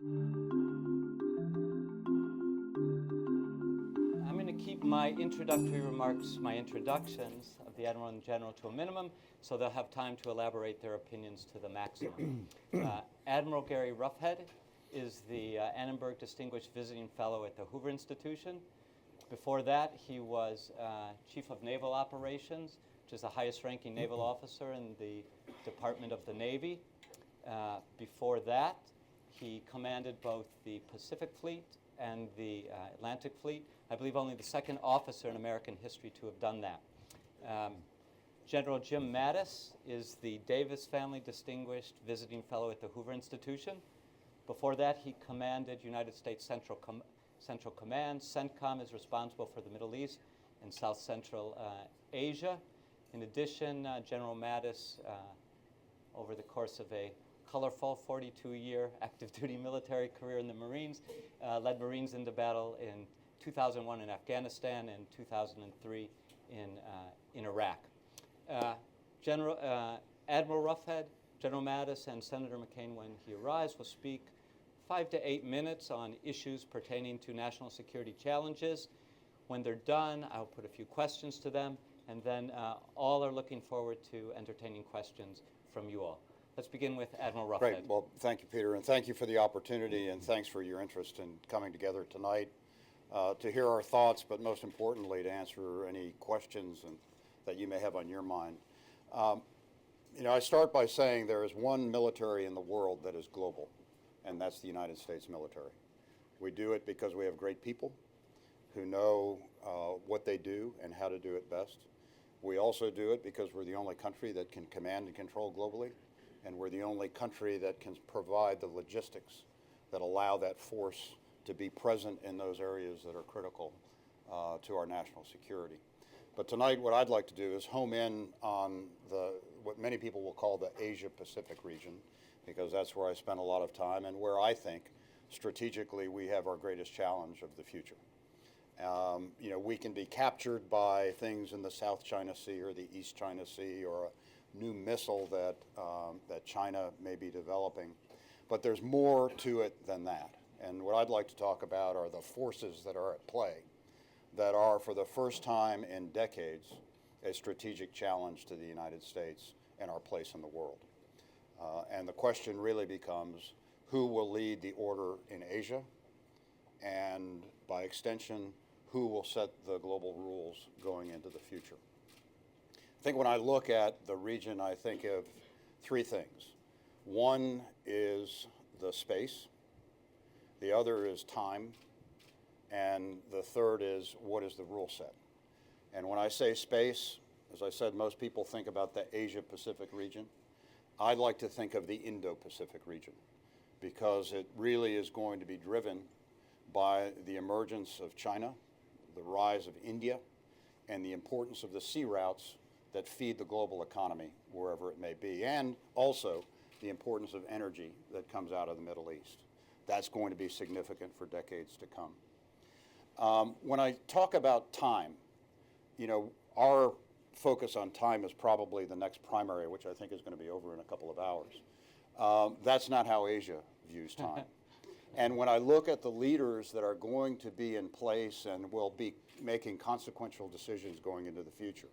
I'm going to keep my introductory remarks, my introductions of the Admiral in general to a minimum, so they'll have time to elaborate their opinions to the maximum. Admiral Gary Roughead is the Annenberg Distinguished Visiting Fellow at the Hoover Institution. Before that, he was Chief of Naval Operations, which is the highest-ranking naval officer in the Department of the Navy. Before that, he commanded both the Pacific Fleet and the Atlantic Fleet. I believe only the second officer in American history to have done that. General Jim Mattis is the Davis Family Distinguished Visiting Fellow at the Hoover Institution. Before that, he commanded United States Central Command. CENTCOM is responsible for the Middle East and South Central Asia. In addition, General Mattis, over the course of a colorful 42-year active-duty military career in the Marines, led Marines into battle in 2001 in Afghanistan and 2003 in Iraq. Admiral Roughead, General Mattis, and Senator McCain, when he arrives, will speak 5 to 8 minutes on issues pertaining to national security challenges. When they're done, I'll put a few questions to them, and then all are looking forward to entertaining questions from you all. Let's begin with Admiral Roughead. Great. Well, thank you, Peter, and thank you for the opportunity, and thanks for your interest in coming together tonight to hear our thoughts, but most importantly, to answer any questions that you may have on your mind. I start by saying there is one military in the world that is global, and that's the United States military. We do it because we have great people who know what they do and how to do it best. We also do it because we're the only country that can command and control globally, and we're the only country that can provide the logistics that allow that force to be present in those areas that are critical to our national security. But tonight, what I'd like to do is home in on what many people will call the Asia-Pacific region, because that's where I spend a lot of time and where I think strategically we have our greatest challenge of the future. We can be captured by things in the South China Sea or the East China Sea or a new missile that China may be developing, but there's more to it than that. And what I'd like to talk about are the forces that are at play that are, for the first time in decades, a strategic challenge to the United States and our place in the world. And the question really becomes, who will lead the order in Asia? And by extension, who will set the global rules going into the future? I think when I look at the region, I think of three things. One is the space, the other is time, and the third is what is the rule set. And when I say space, as I said, most people think about the Asia-Pacific region. I'd like to think of the Indo-Pacific region, because it really is going to be driven by the emergence of China, the rise of India, and the importance of the sea routes that feed the global economy wherever it may be, and also the importance of energy that comes out of the Middle East. That's going to be significant for decades to come. When I talk about time, our focus on time is probably the next primary, which I think is going to be over in a couple of hours. That's not how Asia views time. And when I look at the leaders that are going to be in place and will be making consequential decisions going into the future,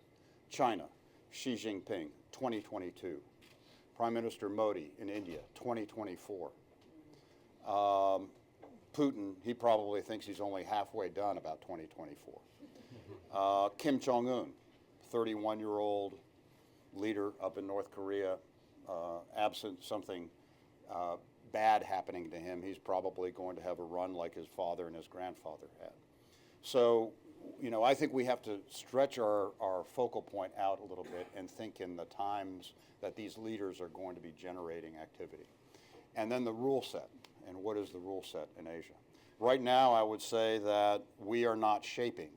China, Xi Jinping, 2022. Prime Minister Modi in India, 2024. Putin, he probably thinks he's only halfway done about 2024. Kim Jong-un, 31-year-old leader up in North Korea, absent something bad happening to him, he's probably going to have a run like his father and his grandfather had. So, I think we have to stretch our focal point out a little bit and think in the times that these leaders are going to be generating activity. And then the rule set, and what is the rule set in Asia? Right now, I would say that we are not shaping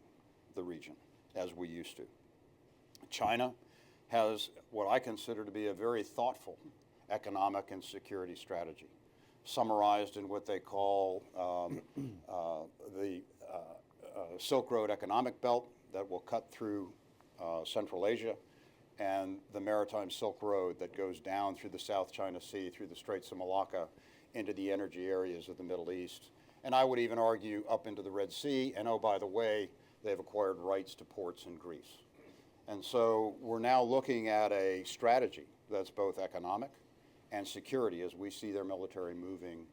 the region as we used to. China has what I consider to be a very thoughtful economic and security strategy, summarized in what they call the Silk Road Economic Belt that will cut through Central Asia, and the Maritime Silk Road that goes down through the South China Sea, through the Straits of Malacca, into the energy areas of the Middle East. And I would even argue up into the Red Sea, and oh, by the way, they've acquired rights to ports in Greece. And so we're now looking at a strategy that's both economic and security as we see their military moving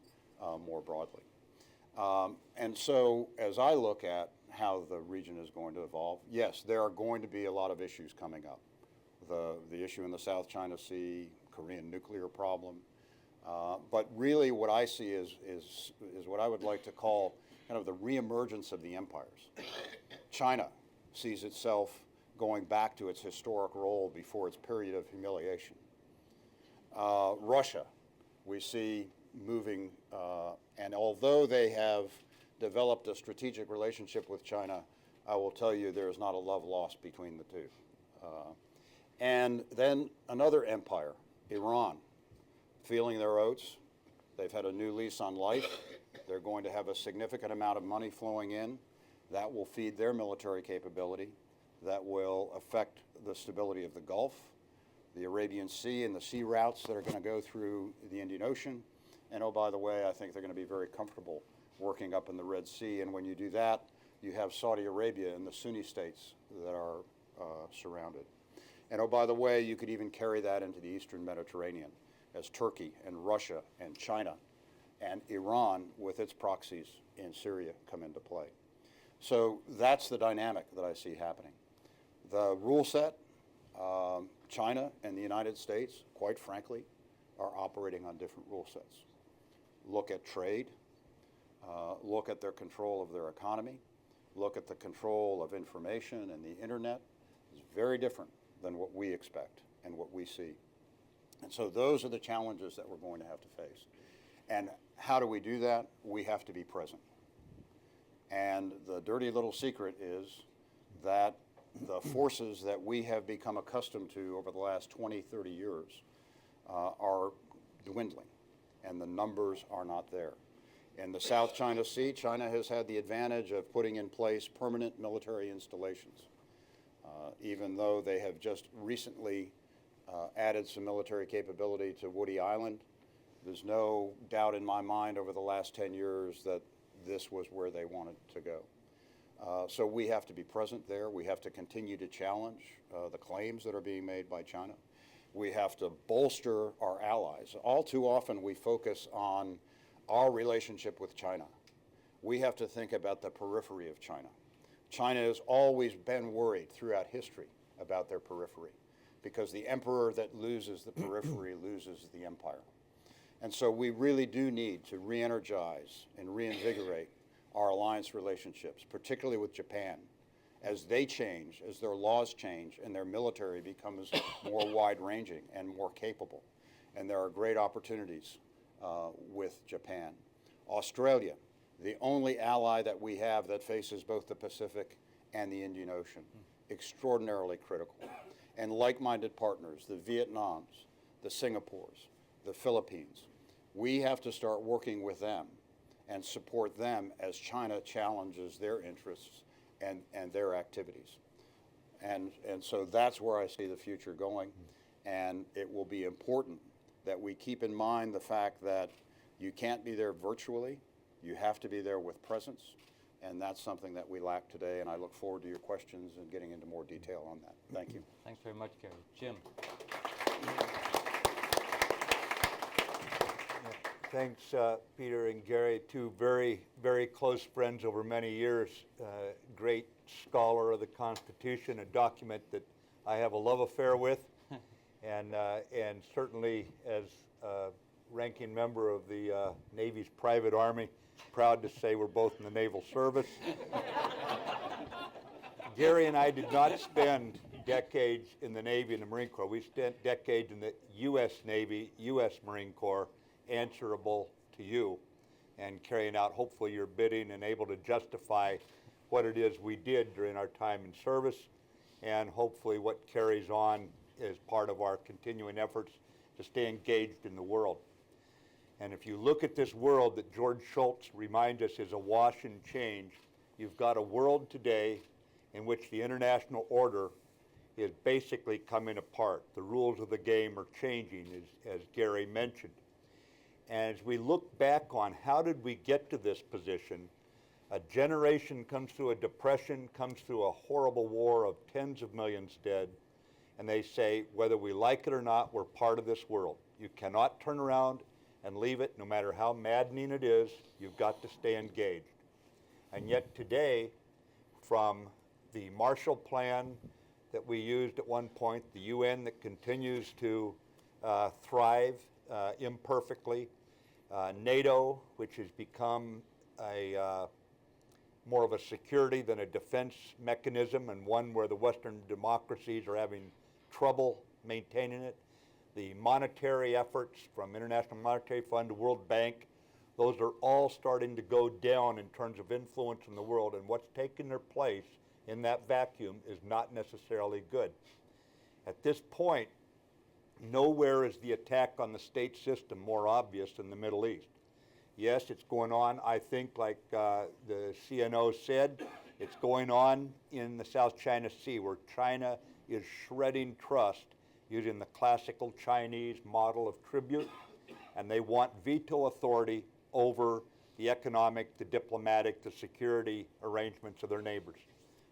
more broadly. And so as I look at how the region is going to evolve, yes, there are going to be a lot of issues coming up. The issue in the South China Sea, Korean nuclear problem. But really what I see is what I would like to call kind of the reemergence of the empires. China sees itself going back to its historic role before its period of humiliation. Russia, we see moving, and although they have developed a strategic relationship with China, I will tell you there is not a love lost between the two. And then another empire, Iran, feeling their oats. They've had a new lease on life. They're going to have a significant amount of money flowing in. That will feed their military capability. That will affect the stability of the Gulf, the Arabian Sea, and the sea routes that are going to go through the Indian Ocean. And oh, by the way, I think they're going to be very comfortable working up in the Red Sea. And when you do that, you have Saudi Arabia and the Sunni states that are surrounded. And oh, by the way, you could even carry that into the Eastern Mediterranean as Turkey and Russia and China and Iran with its proxies in Syria come into play. So that's the dynamic that I see happening. The rule set, China and the United States, quite frankly, are operating on different rule sets. Look at trade, look at their control of their economy, look at the control of information and the internet. It's very different than what we expect and what we see. And so those are the challenges that we're going to have to face. And how do we do that? We have to be present. And the dirty little secret is that the forces that we have become accustomed to over the last 20, 30 years are dwindling, and the numbers are not there. In the South China Sea, China has had the advantage of putting in place permanent military installations. Even though they have just recently added some military capability to Woody Island, there's no doubt in my mind over the last 10 years that this was where they wanted to go. So we have to be present there. We have to continue to challenge the claims that are being made by China. We have to bolster our allies. All too often we focus on our relationship with China. We have to think about the periphery of China. China has always been worried throughout history about their periphery because the emperor that loses the periphery loses the empire. And so we really do need to re-energize and reinvigorate our alliance relationships, particularly with Japan, as they change, as their laws change, and their military becomes more wide-ranging and more capable. And there are great opportunities with Japan. Australia, the only ally that we have that faces both the Pacific and the Indian Ocean, extraordinarily critical. And like-minded partners, the Vietnams, the Singapores, the Philippines, we have to start working with them and support them as China challenges their interests and their activities. And so that's where I see the future going. And it will be important that we keep in mind the fact that you can't be there virtually. You have to be there with presence. And that's something that we lack today. And I look forward to your questions and getting into more detail on that. Thank you. Thanks very much, Gary. Jim. Thanks, Peter and Gary, two very, very close friends over many years. Great scholar of the Constitution, a document that I have a love affair with, and certainly as ranking member of the Navy's private army, proud to say we're both in the naval service. Gary and I did not spend decades in the Navy and the Marine Corps. We spent decades in the U.S. Navy, U.S. Marine Corps, answerable to you and carrying out hopefully your bidding and able to justify what it is we did during our time in service and hopefully what carries on as part of our continuing efforts to stay engaged in the world. And if you look at this world that George Shultz reminds us is awash in change, you've got a world today in which the international order is basically coming apart. The rules of the game are changing, as Gary mentioned. And as we look back on how did we get to this position, a generation comes through a depression, comes through a horrible war of tens of millions dead, and they say, whether we like it or not, we're part of this world. You cannot turn around and leave it, no matter how maddening it is. You've got to stay engaged. And yet today, from the Marshall Plan that we used at one point, the UN that continues to thrive imperfectly, NATO, which has become more of a security than a defense mechanism, and one where the Western democracies are having trouble maintaining it. The monetary efforts from International Monetary Fund to World Bank, those are all starting to go down in terms of influence in the world, and what's taking their place in that vacuum is not necessarily good. At this point, nowhere is the attack on the state system more obvious than the Middle East. Yes, it's going on, I think, like the CNO said, it's going on in the South China Sea, where China is shredding trust using the classical Chinese model of tribute, and they want veto authority over the economic, the diplomatic, the security arrangements of their neighbors.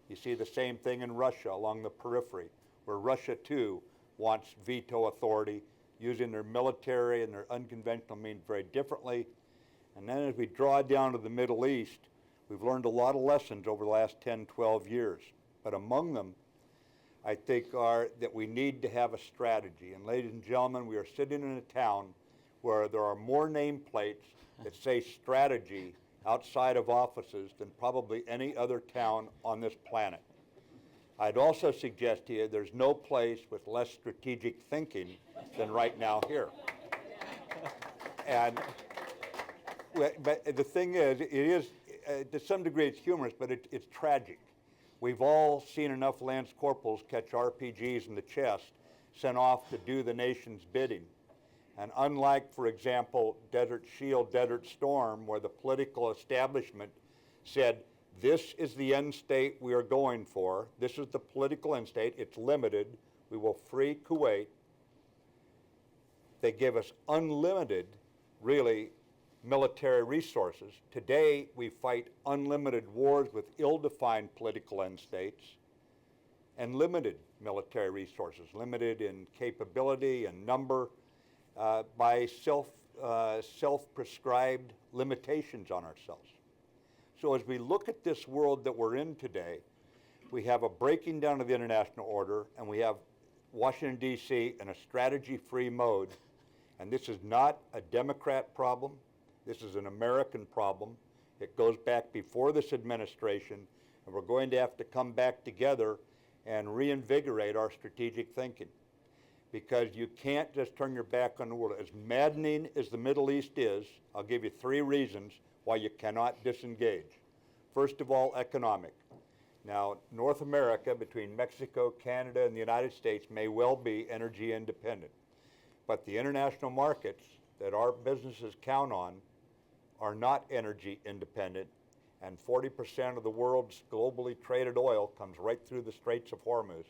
You see the same thing in Russia along the periphery, where Russia too wants veto authority, using their military and their unconventional means very differently. And then as we draw down to the Middle East, we've learned a lot of lessons over the last 10, 12 years. But among them, I think, are that we need to have a strategy. And ladies and gentlemen, we are sitting in a town where there are more nameplates that say strategy outside of offices than probably any other town on this planet. I'd also suggest to you there's no place with less strategic thinking than right now here. And but the thing is, it is, to some degree it's humorous, but it's tragic. We've all seen enough Lance Corporals catch RPGs in the chest, sent off to do the nation's bidding. And unlike, for example, Desert Shield, Desert Storm, where the political establishment said, this is the end state we are going for, this is the political end state, it's limited, we will free Kuwait. They give us unlimited, really, military resources. Today, we fight unlimited wars with ill-defined political end states and limited military resources, limited in capability and number by self-prescribed limitations on ourselves. So as we look at this world that we're in today, we have a breaking down of the international order, and we have Washington, D.C. in a strategy-free mode, and this is not a Democrat problem. This is an American problem. It goes back before this administration, and we're going to have to come back together and reinvigorate our strategic thinking, because you can't just turn your back on the world. As maddening as the Middle East is, I'll give you 3 reasons why you cannot disengage. First of all, economic. Now, North America, between Mexico, Canada, and the United States, may well be energy independent, but the international markets that our businesses count on are not energy independent, and 40% of the world's globally traded oil comes right through the Straits of Hormuz.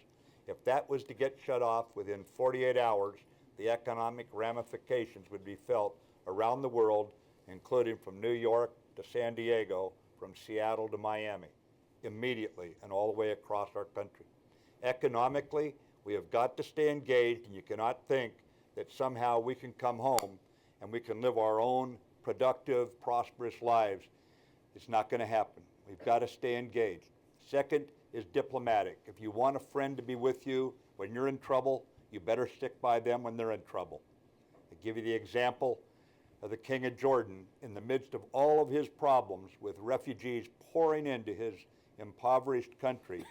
If that was to get shut off within 48 hours, the economic ramifications would be felt around the world, including from New York to San Diego, from Seattle to Miami, immediately and all the way across our country. Economically, we have got to stay engaged, and you cannot think that somehow we can come home and we can live our own productive, prosperous lives. It's not going to happen. We've got to stay engaged. Second is diplomatic. If you want a friend to be with you when you're in trouble, you better stick by them when they're in trouble. I give you the example of the King of Jordan in the midst of all of his problems with refugees pouring into his impoverished country.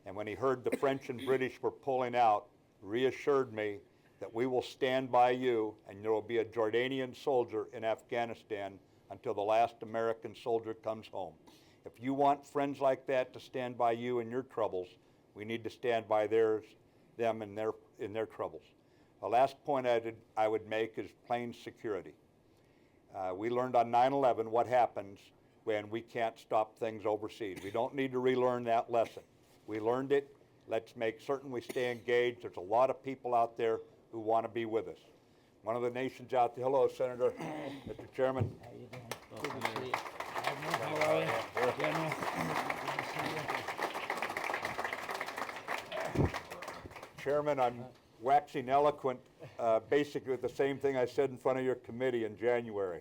And when he heard the French and British were pulling out, reassured me that we will stand by you, and there will be a Jordanian soldier in Afghanistan until the last American soldier comes home. If you want friends like that to stand by you in your troubles, we need to stand by them in their troubles. The last point I would make is plain security. We learned on 9/11 what happens when we can't stop things overseas. We don't need to relearn that lesson. We learned it. Let's make certain we stay engaged. There's a lot of people out there who want to be with us. one of the nations out there. Hello, Senator, Mr. Chairman. How you doing? Good to see you. Admiral, how are you? General, good to see you. Chairman, I'm waxing eloquent, basically with the same thing I said in front of your committee in January.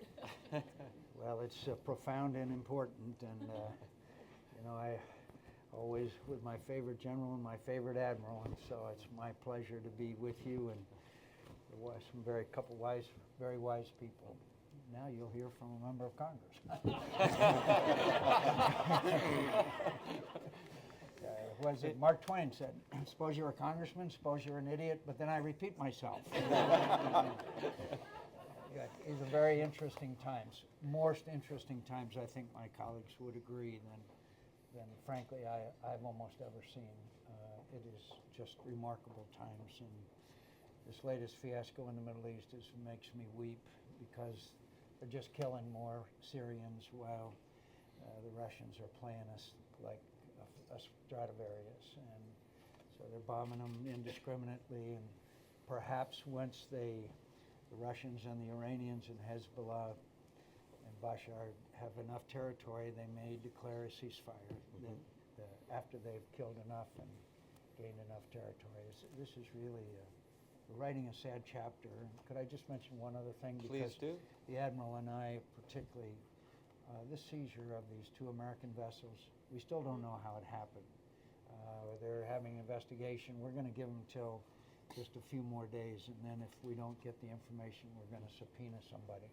Well, it's profound and important, and you know, I always with my favorite general and my favorite admiral, and so it's my pleasure to be with you and there was some very wise people. Now you'll hear from a member of Congress. Was it Mark Twain said, suppose you're a congressman, suppose you're an idiot, but then I repeat myself. Yeah, these are very interesting times, most interesting times I think my colleagues would agree than frankly I've almost ever seen. It is just remarkable times, and this latest fiasco in the Middle East makes me weep because they're just killing more Syrians while the Russians are playing us like a Stradivarius, and so they're bombing them indiscriminately, and perhaps once the Russians and the Iranians and Hezbollah and Bashar have enough territory, they may declare a ceasefire after they've killed enough and gained enough territory. This is really we're writing a sad chapter. Could I just mention one other thing? Please do. The Admiral and I particularly, this seizure of these two American vessels, we still don't know how it happened. They're having an investigation. We're going to give them till just a few more days, and then if we don't get the information, we're going to subpoena somebody.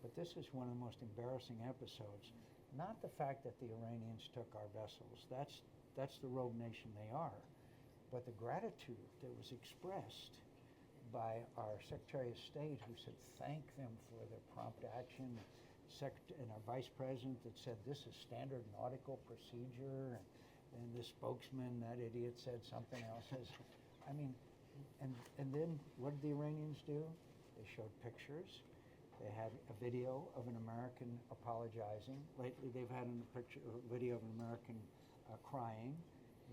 But this is one of the most embarrassing episodes. Not the fact that the Iranians took our vessels. That's the rogue nation they are. But the gratitude that was expressed by our Secretary of State, who said thank them for their prompt action, and our Vice President that said this is standard nautical procedure, and the spokesman, that idiot, said something else. I mean, and then what did the Iranians do? They showed pictures. They had a video of an American apologizing. Lately, they've had a video of an American crying.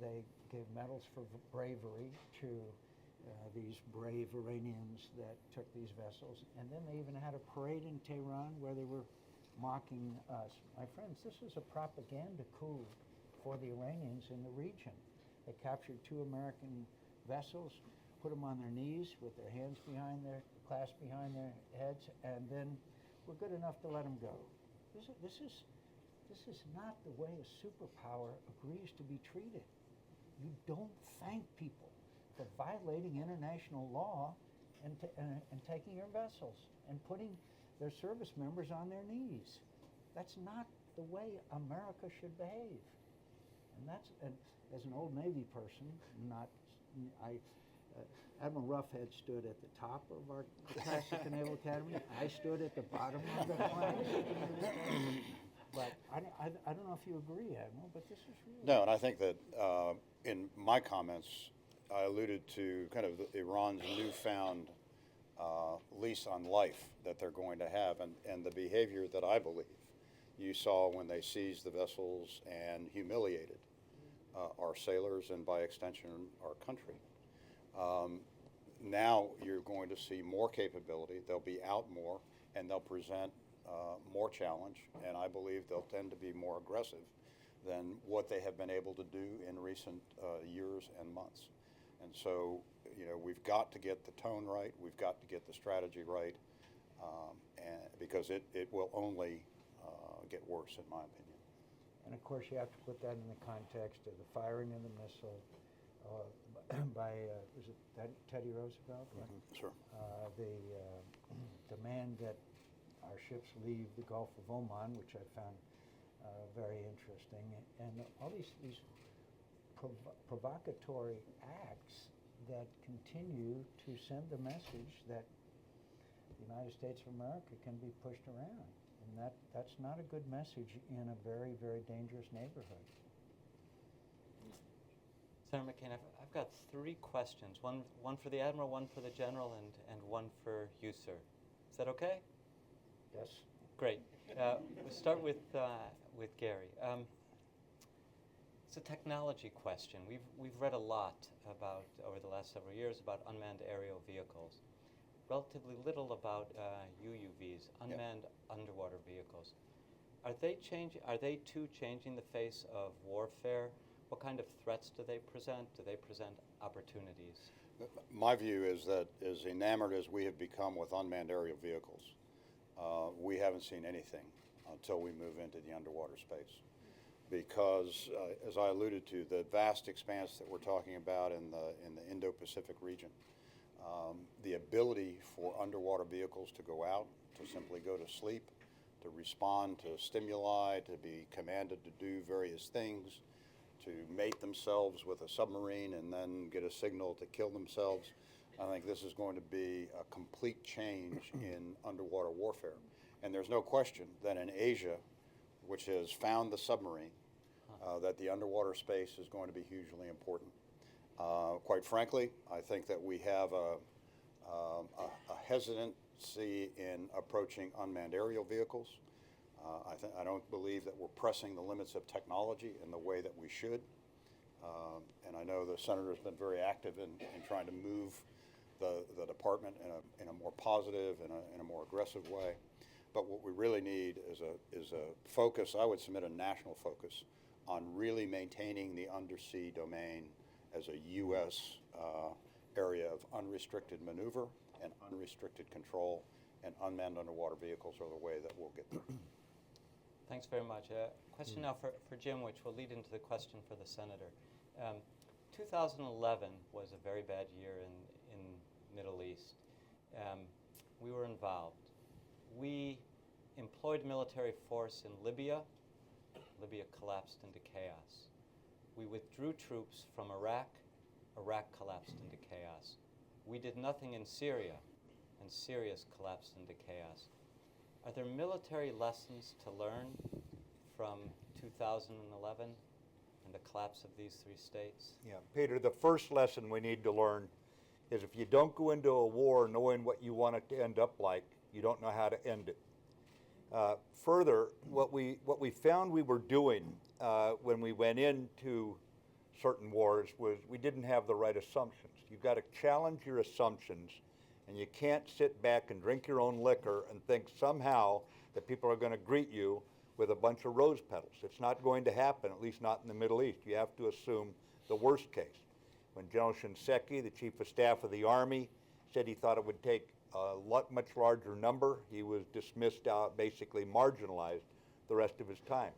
They gave medals for bravery to these brave Iranians that took these vessels. And then they even had a parade in Tehran where they were mocking us. My friends, this is a propaganda coup for the Iranians in the region. They captured two American vessels, put them on their knees with their hands clasped behind their heads, and then we're good enough to let them go. This is not the way a superpower agrees to be treated. You don't thank people for violating international law and taking your vessels and putting their service members on their knees. That's not the way America should behave. And as an old Navy person, Admiral Roughead stood at the top of our classic Naval Academy. I stood at the bottom of the class. But I don't know if you agree, Admiral, but this is really... No, and I think that in my comments, I alluded to kind of Iran's newfound lease on life that they're going to have, and the behavior that I believe you saw when they seized the vessels and humiliated our sailors and by extension our country. Now you're going to see more capability. They'll be out more, and they'll present more challenge, and I believe they'll tend to be more aggressive than what they have been able to do in recent years and months. And so, you know, we've got to get the tone right. We've got to get the strategy right, because it will only get worse, in my opinion. And of course, you have to put that in the context of the firing of the missile by, was it Teddy Roosevelt? Right? Mm-hmm. Sure. The demand that our ships leave the Gulf of Oman, which I found very interesting, and all these provocatory acts that continue to send the message that the United States of America can be pushed around. And that's not a good message in a very, very dangerous neighborhood. Senator McCain, I've got three questions, one for the Admiral, one for the General, and one for you, sir. Is that okay? Yes. Great. We'll start with Gary. It's a technology question. We've read a lot about, over the last several years, about unmanned aerial vehicles. relatively little about UUVs, unmanned underwater vehicles. Are they too changing the face of warfare? What kind of threats do they present? Do they present opportunities? My view is that as enamored as we have become with unmanned aerial vehicles, we haven't seen anything until we move into the underwater space. Because, as I alluded to, the vast expanse that we're talking about in the Indo-Pacific region, the ability for underwater vehicles to go out, to simply go to sleep, to respond to stimuli, to be commanded to do various things, to mate themselves with a submarine and then get a signal to kill themselves. I think this is going to be a complete change in underwater warfare. And there's no question that in Asia, which has found the submarine, that the underwater space is going to be hugely important. Quite frankly, I think that we have a hesitancy in approaching unmanned aerial vehicles. I don't believe that we're pressing the limits of technology in the way that we should. And I know the Senator's been very active in trying to move the department in a more positive, in a more aggressive way. But what we really need is a focus, I would submit a national focus, on really maintaining the undersea domain as a U.S. Area of unrestricted maneuver and unrestricted control, and unmanned underwater vehicles are the way that we'll get there. Thanks very much. Question now for Jim, which will lead into the question for the Senator. 2011 was a very bad year in Middle East. We were involved. We employed military force in Libya. Libya collapsed into chaos. We withdrew troops from Iraq. Iraq collapsed into chaos. We did nothing in Syria, and Syria's collapsed into chaos. Are there military lessons to learn from 2011 and the collapse of these three states? Yeah, Peter, the first lesson we need to learn is if you don't go into a war knowing what you want it to end up like, you don't know how to end it. Further, what we found we were doing when we went into certain wars was we didn't have the right assumptions. You've got to challenge your assumptions, and you can't sit back and drink your own liquor and think somehow that people are going to greet you with a bunch of rose petals. It's not going to happen, at least not in the Middle East. You have to assume the worst case. When General Shinseki, the Chief of Staff of the Army, said he thought it would take a much larger number, he was dismissed out, basically marginalized the rest of his time.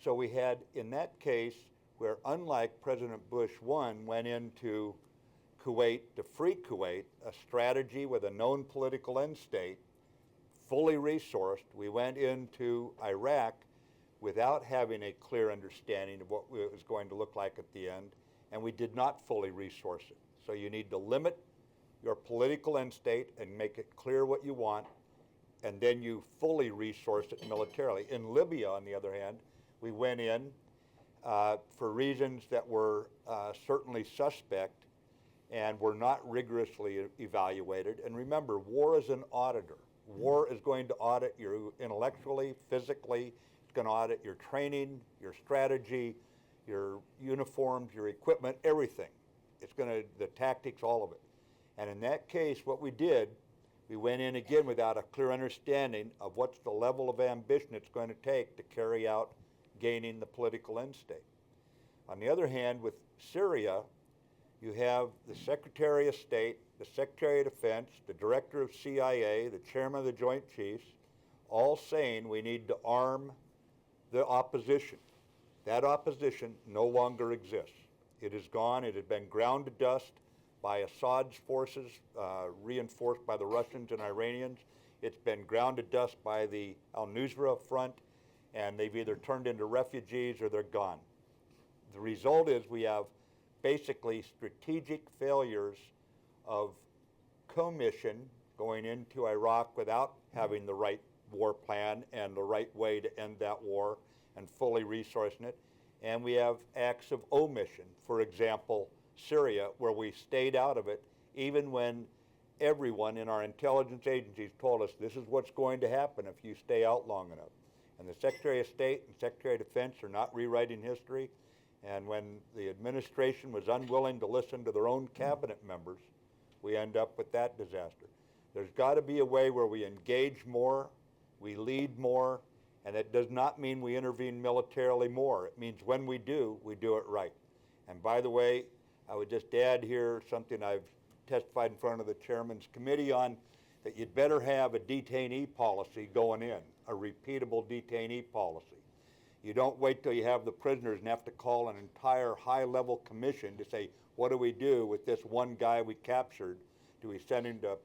So we had, in that case, where unlike President Bush I went into Kuwait to free Kuwait, a strategy with a known political end state, fully resourced, we went into Iraq without having a clear understanding of what it was going to look like at the end, and we did not fully resource it. So you need to limit your political end state and make it clear what you want, and then you fully resource it militarily. In Libya, on the other hand, we went in for reasons that were certainly suspect and were not rigorously evaluated. And remember, war is an auditor. War is going to audit you intellectually, physically. It's going to audit your training, your strategy, your uniforms, your equipment, everything. It's going to, the tactics, all of it. And in that case, what we did, we went in again without a clear understanding of what's the level of ambition it's going to take to carry out gaining the political end state. On the other hand, with Syria, you have the Secretary of State, the Secretary of Defense, the Director of CIA, the Chairman of the Joint Chiefs, all saying we need to arm the opposition. That opposition no longer exists. It is gone. It has been ground to dust by Assad's forces, reinforced by the Russians and Iranians. It's been ground to dust by the al-Nusra Front, and they've either turned into refugees or they're gone. The result is we have basically strategic failures of commission going into Iraq without having the right war plan and the right way to end that war and fully resourcing it. And we have acts of omission. For example, Syria, where we stayed out of it, even when everyone in our intelligence agencies told us this is what's going to happen if you stay out long enough. And the Secretary of State and Secretary of Defense are not rewriting history. And when the administration was unwilling to listen to their own cabinet members, we end up with that disaster. There's got to be a way where we engage more, we lead more, and it does not mean we intervene militarily more. It means when we do it right. And by the way, I would just add here something I've testified in front of the Chairman's Committee on, that you'd better have a detainee policy going in, a repeatable detainee policy. You don't wait till you have the prisoners and have to call an entire high-level commission to say, what do we do with this one guy we captured? Do we send him to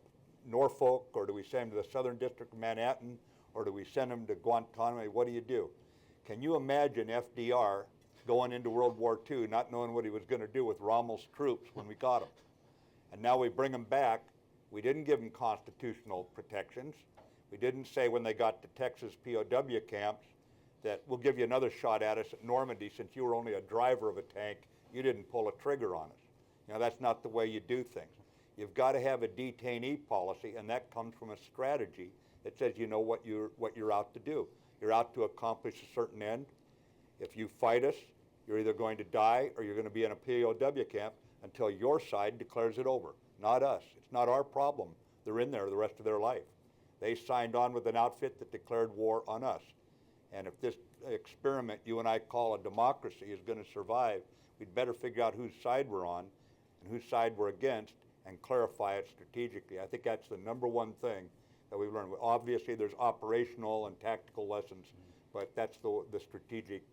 Norfolk, or do we send him to the Southern District of Manhattan, or do we send him to Guantanamo? What do you do? Can you imagine FDR going into World War II not knowing what he was going to do with Rommel's troops when we got him? And now we bring him back. We didn't give them constitutional protections. We didn't say when they got to Texas POW camps that we'll give you another shot at us at Normandy since you were only a driver of a tank. You didn't pull a trigger on us. You know, that's not the way you do things. You've got to have a detainee policy, and that comes from a strategy that says you know what you're out to do. You're out to accomplish a certain end. If you fight us, you're either going to die or you're going to be in a POW camp until your side declares it over, not us. It's not our problem. They're in there the rest of their life. They signed on with an outfit that declared war on us. And if this experiment you and I call a democracy is going to survive, we'd better figure out whose side we're on and whose side we're against and clarify it strategically. I think that's the number one thing that we've learned. Obviously, there's operational and tactical lessons, but that's the strategic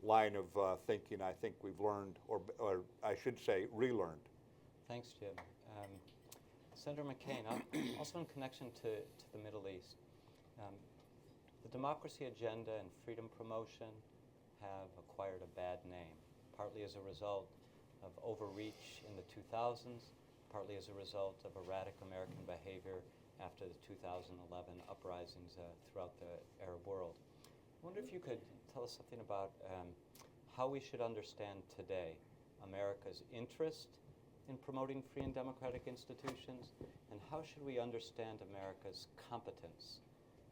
line of thinking I think we've learned, or I should say, relearned. Thanks, Jim. Senator McCain, also in connection to the Middle East, the democracy agenda and freedom promotion have acquired a bad name, partly as a result of overreach in the 2000s, partly as a result of erratic American behavior after the 2011 uprisings throughout the Arab world. I wonder if you could tell us something about how we should understand today America's interest in promoting free and democratic institutions, and how should we understand America's competence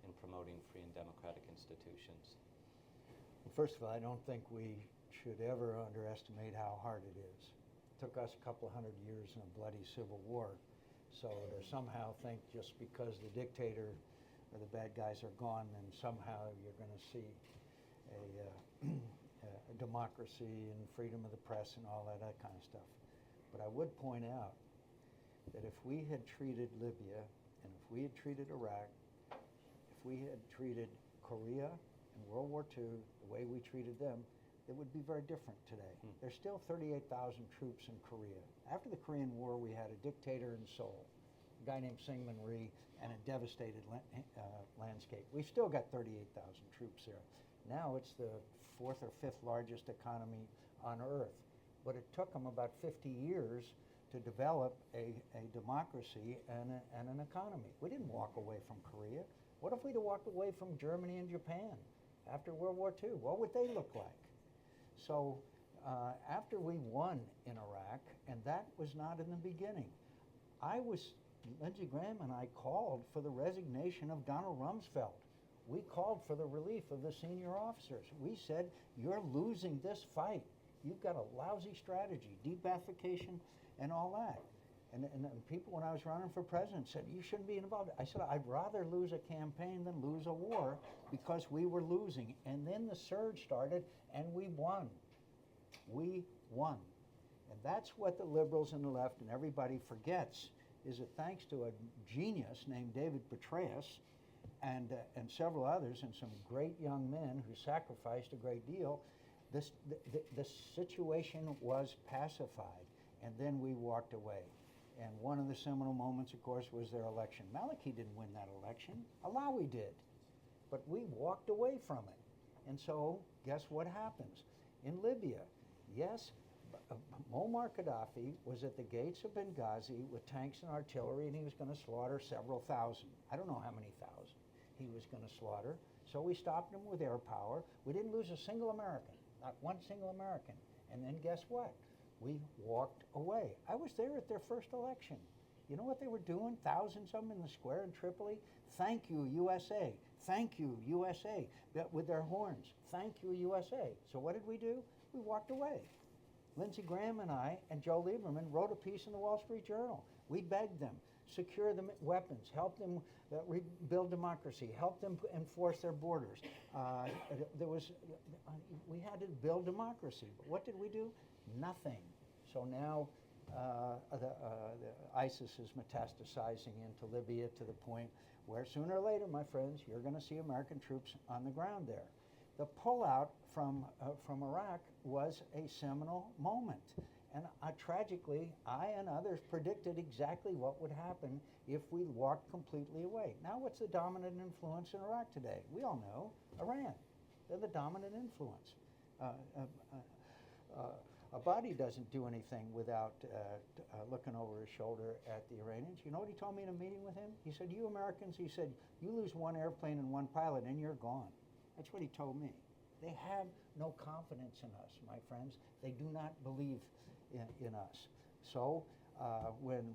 in promoting free and democratic institutions? Well, first of all, I don't think we should ever underestimate how hard it is. It took us a couple hundred years in a bloody civil war, so to somehow think just because the dictator or the bad guys are gone, then somehow you're going to see a democracy and freedom of the press and all that kind of stuff. But I would point out that if we had treated Libya, and if we had treated Iraq, if we had treated Korea in World War II the way we treated them, it would be very different today. There's still 38,000 troops in Korea. After the Korean War, we had a dictator in Seoul, a guy named Syngman Rhee, and a devastated landscape. We've still got 38,000 troops there. Now it's the fourth or fifth largest economy on earth. But it took them about 50 years to develop a democracy and an economy. We didn't walk away from Korea. What if we'd have walked away from Germany and Japan after World War II? What would they look like? So after we won in Iraq, and that was not in the beginning, Lindsey Graham and I called for the resignation of Donald Rumsfeld. We called for the relief of the senior officers. We said, you're losing this fight. You've got a lousy strategy, de-Ba'athification and all that. And people, when I was running for president, said, you shouldn't be involved. I said, I'd rather lose a campaign than lose a war because we were losing. And then the surge started, and we won. We won. And that's what the liberals and the left and everybody forgets, is that thanks to a genius named David Petraeus and several others and some great young men who sacrificed a great deal, the situation was pacified, and then we walked away. And one of the seminal moments, of course, was their election. Maliki didn't win that election. Alawi did. But we walked away from it. And so, guess what happens? In Libya, yes, Muammar Gaddafi was at the gates of Benghazi with tanks and artillery, and he was going to slaughter several thousand. I don't know how many thousand he was going to slaughter. So we stopped him with air power. We didn't lose a single American. Not one single American. And then guess what? We walked away. I was there at their first election. You know what they were doing? Thousands of them in the square in Tripoli. Thank you, USA. Thank you, USA. With their horns. Thank you, USA. So what did we do? We walked away. Lindsey Graham and I and Joe Lieberman wrote a piece in the Wall Street Journal. We begged them, secure the weapons, help them rebuild democracy, help them enforce their borders. We had to build democracy. But what did we do? Nothing. So now the ISIS is metastasizing into Libya to the point where sooner or later, my friends, you're going to see American troops on the ground there. The pullout from Iraq was a seminal moment. And tragically, I and others predicted exactly what would happen if we walked completely away. Now, what's the dominant influence in Iraq today? We all know, Iran. They're the dominant influence. Abadi doesn't do anything without looking over his shoulder at the Iranians. You know what he told me in a meeting with him? He said, you Americans, he said, you lose one airplane and one pilot and you're gone. That's what he told me. They have no confidence in us, my friends. They do not believe in us. So when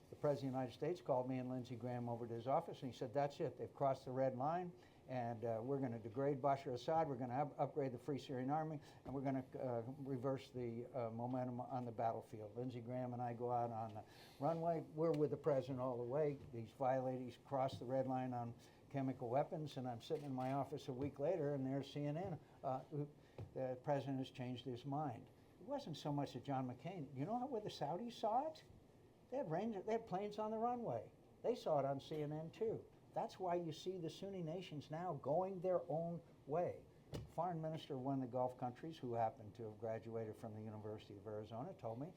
the President of the United States called me and Lindsey Graham over to his office and he said, that's it, they've crossed the red line and we're going to degrade Bashar Assad, we're going to upgrade the Free Syrian Army, and we're going to reverse the momentum on the battlefield. Lindsey Graham and I go out on the runway. We're with the President all the way. He's crossed the red line on chemical weapons, and I'm sitting in my office a week later, and there's CNN. The President has changed his mind. It wasn't so much that John McCain. You know where the Saudis saw it? They had planes on the runway. They saw it on CNN too. That's why you see the Sunni nations now going their own way. Foreign Minister of one of the Gulf countries, who happened to have graduated from the University of Arizona, told me,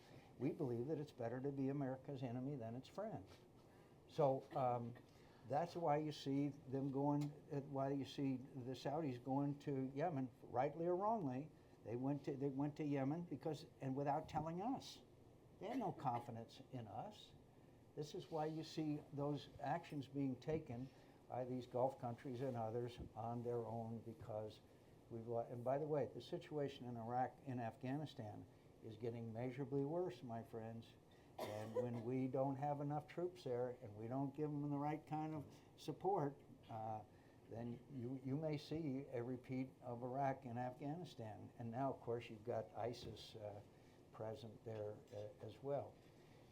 we believe that it's better to be America's enemy than its friend. So that's why you see them going, why you see the Saudis going to Yemen, rightly or wrongly. They went to Yemen because, and without telling us. They had no confidence in us. This is why you see those actions being taken by these Gulf countries and others on their own because we've lost. And by the way, the situation in Iraq and Afghanistan is getting measurably worse, my friends. And when we don't have enough troops there and we don't give them the right kind of support, then you may see a repeat of Iraq and Afghanistan. And now, of course, you've got ISIS present there as well.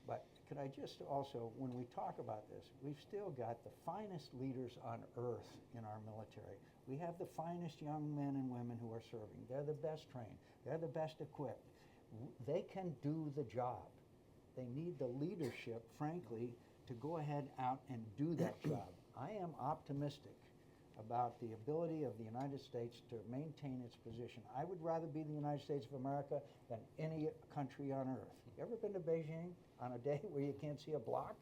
But could I just also, when we talk about this, we've still got the finest leaders on earth in our military. We have the finest young men and women who are serving. They're the best trained. They're the best equipped. They can do the job. They need the leadership, frankly, to go ahead out and do that job. I am optimistic about the ability of the United States to maintain its position. I would rather be the United States of America than any country on earth. You ever been to Beijing on a day where you can't see a block?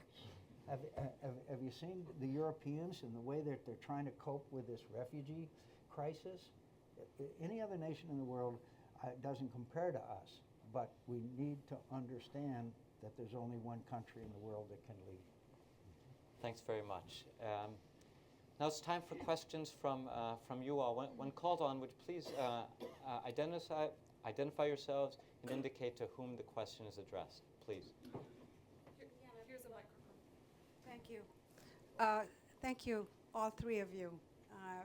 Have you seen the Europeans and the way that they're trying to cope with this refugee crisis? Any other nation in the world doesn't compare to us, but we need to understand that there's only one country in the world that can lead. Thanks very much. Now it's time for questions from you all. When called on, would you please identify yourselves and indicate to whom the question is addressed, please. Here's a microphone. Thank you. Thank you, all three of you.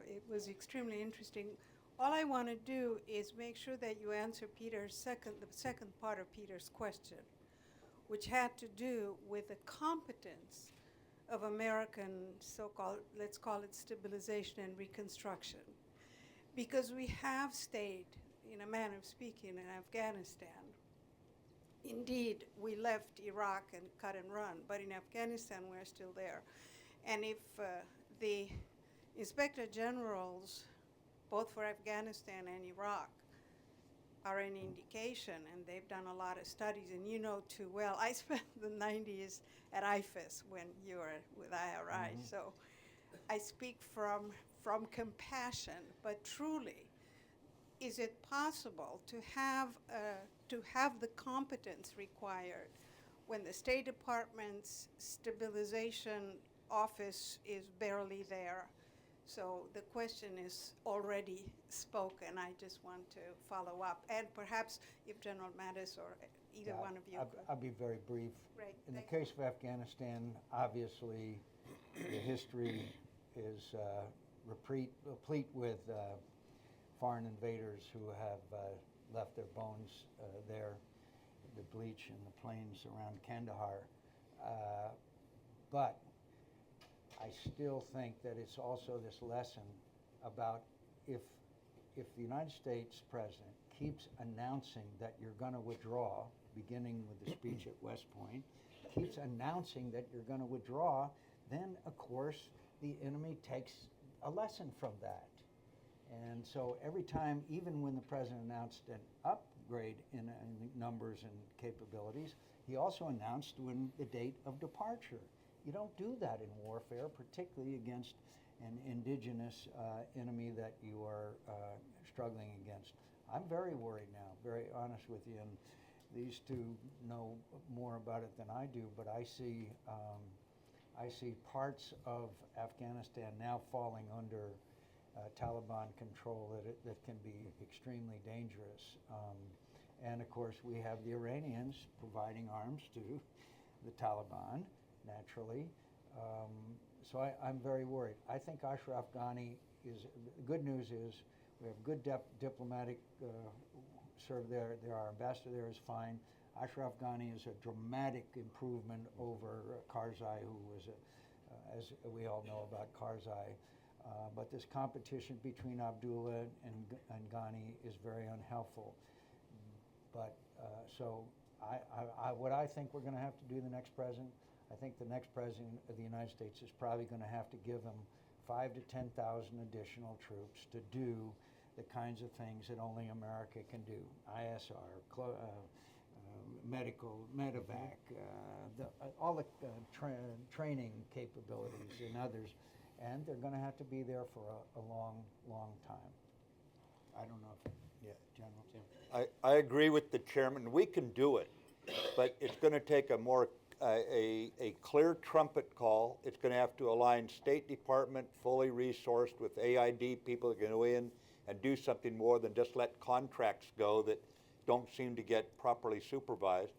It was extremely interesting. All I want to do is make sure that you answer the second part of Peter's question, which had to do with the competence of American so-called, let's call it stabilization and reconstruction. Because we have stayed, in a manner of speaking, in Afghanistan. Indeed, we left Iraq and cut and run, but in Afghanistan we're still there. And if the Inspector Generals, both for Afghanistan and Iraq, are an indication, and they've done a lot of studies, and you know too well, I spent the 90s at IFES when you were with IRI, so I speak from compassion, but truly, is it possible to have the competence required when the State Department's stabilization office is barely there? So the question is already spoken. I just want to follow up. And perhaps if General Mattis or either one of you could. I'll be very brief. Great, In the thank you. case of Afghanistan, obviously the history is replete with foreign invaders who have left their bones there, the bleach and the plains around Kandahar. But I still think that it's also this lesson about if the United States president keeps announcing that you're going to withdraw, beginning with the speech at West Point, keeps announcing that you're going to withdraw, then of course the enemy takes a lesson from that. And so every time, even when the president announced an upgrade in numbers and capabilities, he also announced when the date of departure. You don't do that in warfare, particularly against an indigenous enemy that you are struggling against. I'm very worried now, very honest with you, and these two know more about it than I do, but I see parts of Afghanistan now falling under Taliban control that can be extremely dangerous. And of course, we have the Iranians providing arms to the Taliban, naturally. So I'm very worried. I think Ashraf Ghani is, the good news is we have good diplomatic serve there. Our ambassador there is fine. Ashraf Ghani is a dramatic improvement over Karzai, who was, as we all know about Karzai. But this competition between Abdullah and Ghani is very unhelpful. But so what I think we're going to have to do the next president, I think the next president of the United States is probably going to have to give them 5,000 to 10,000 additional troops to do the kinds of things that only America can do. ISR, medical, medevac, all the training capabilities and others. And they're going to have to be there for a long, long time. I don't know if, General. I agree with the chairman. We can do it, but it's going to take a more a clear trumpet call. It's going to have to align State Department fully resourced with AID people that can go in and do something more than just let contracts go that don't seem to get properly supervised.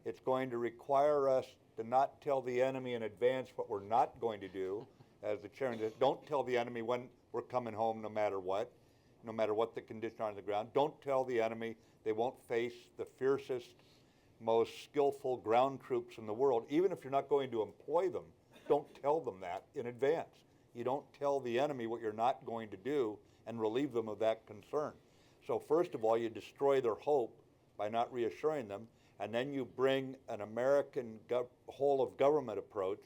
It's going to require us to not tell the enemy in advance what we're not going to do. As the chairman says, don't tell the enemy when we're coming home no matter what the conditions are on the ground. Don't tell the enemy they won't face the fiercest, most skillful ground troops in the world. Even if you're not going to employ them, don't tell them that in advance. You don't tell the enemy what you're not going to do and relieve them of that concern. So first of all, you destroy their hope by not reassuring them, and then you bring an American whole of government approach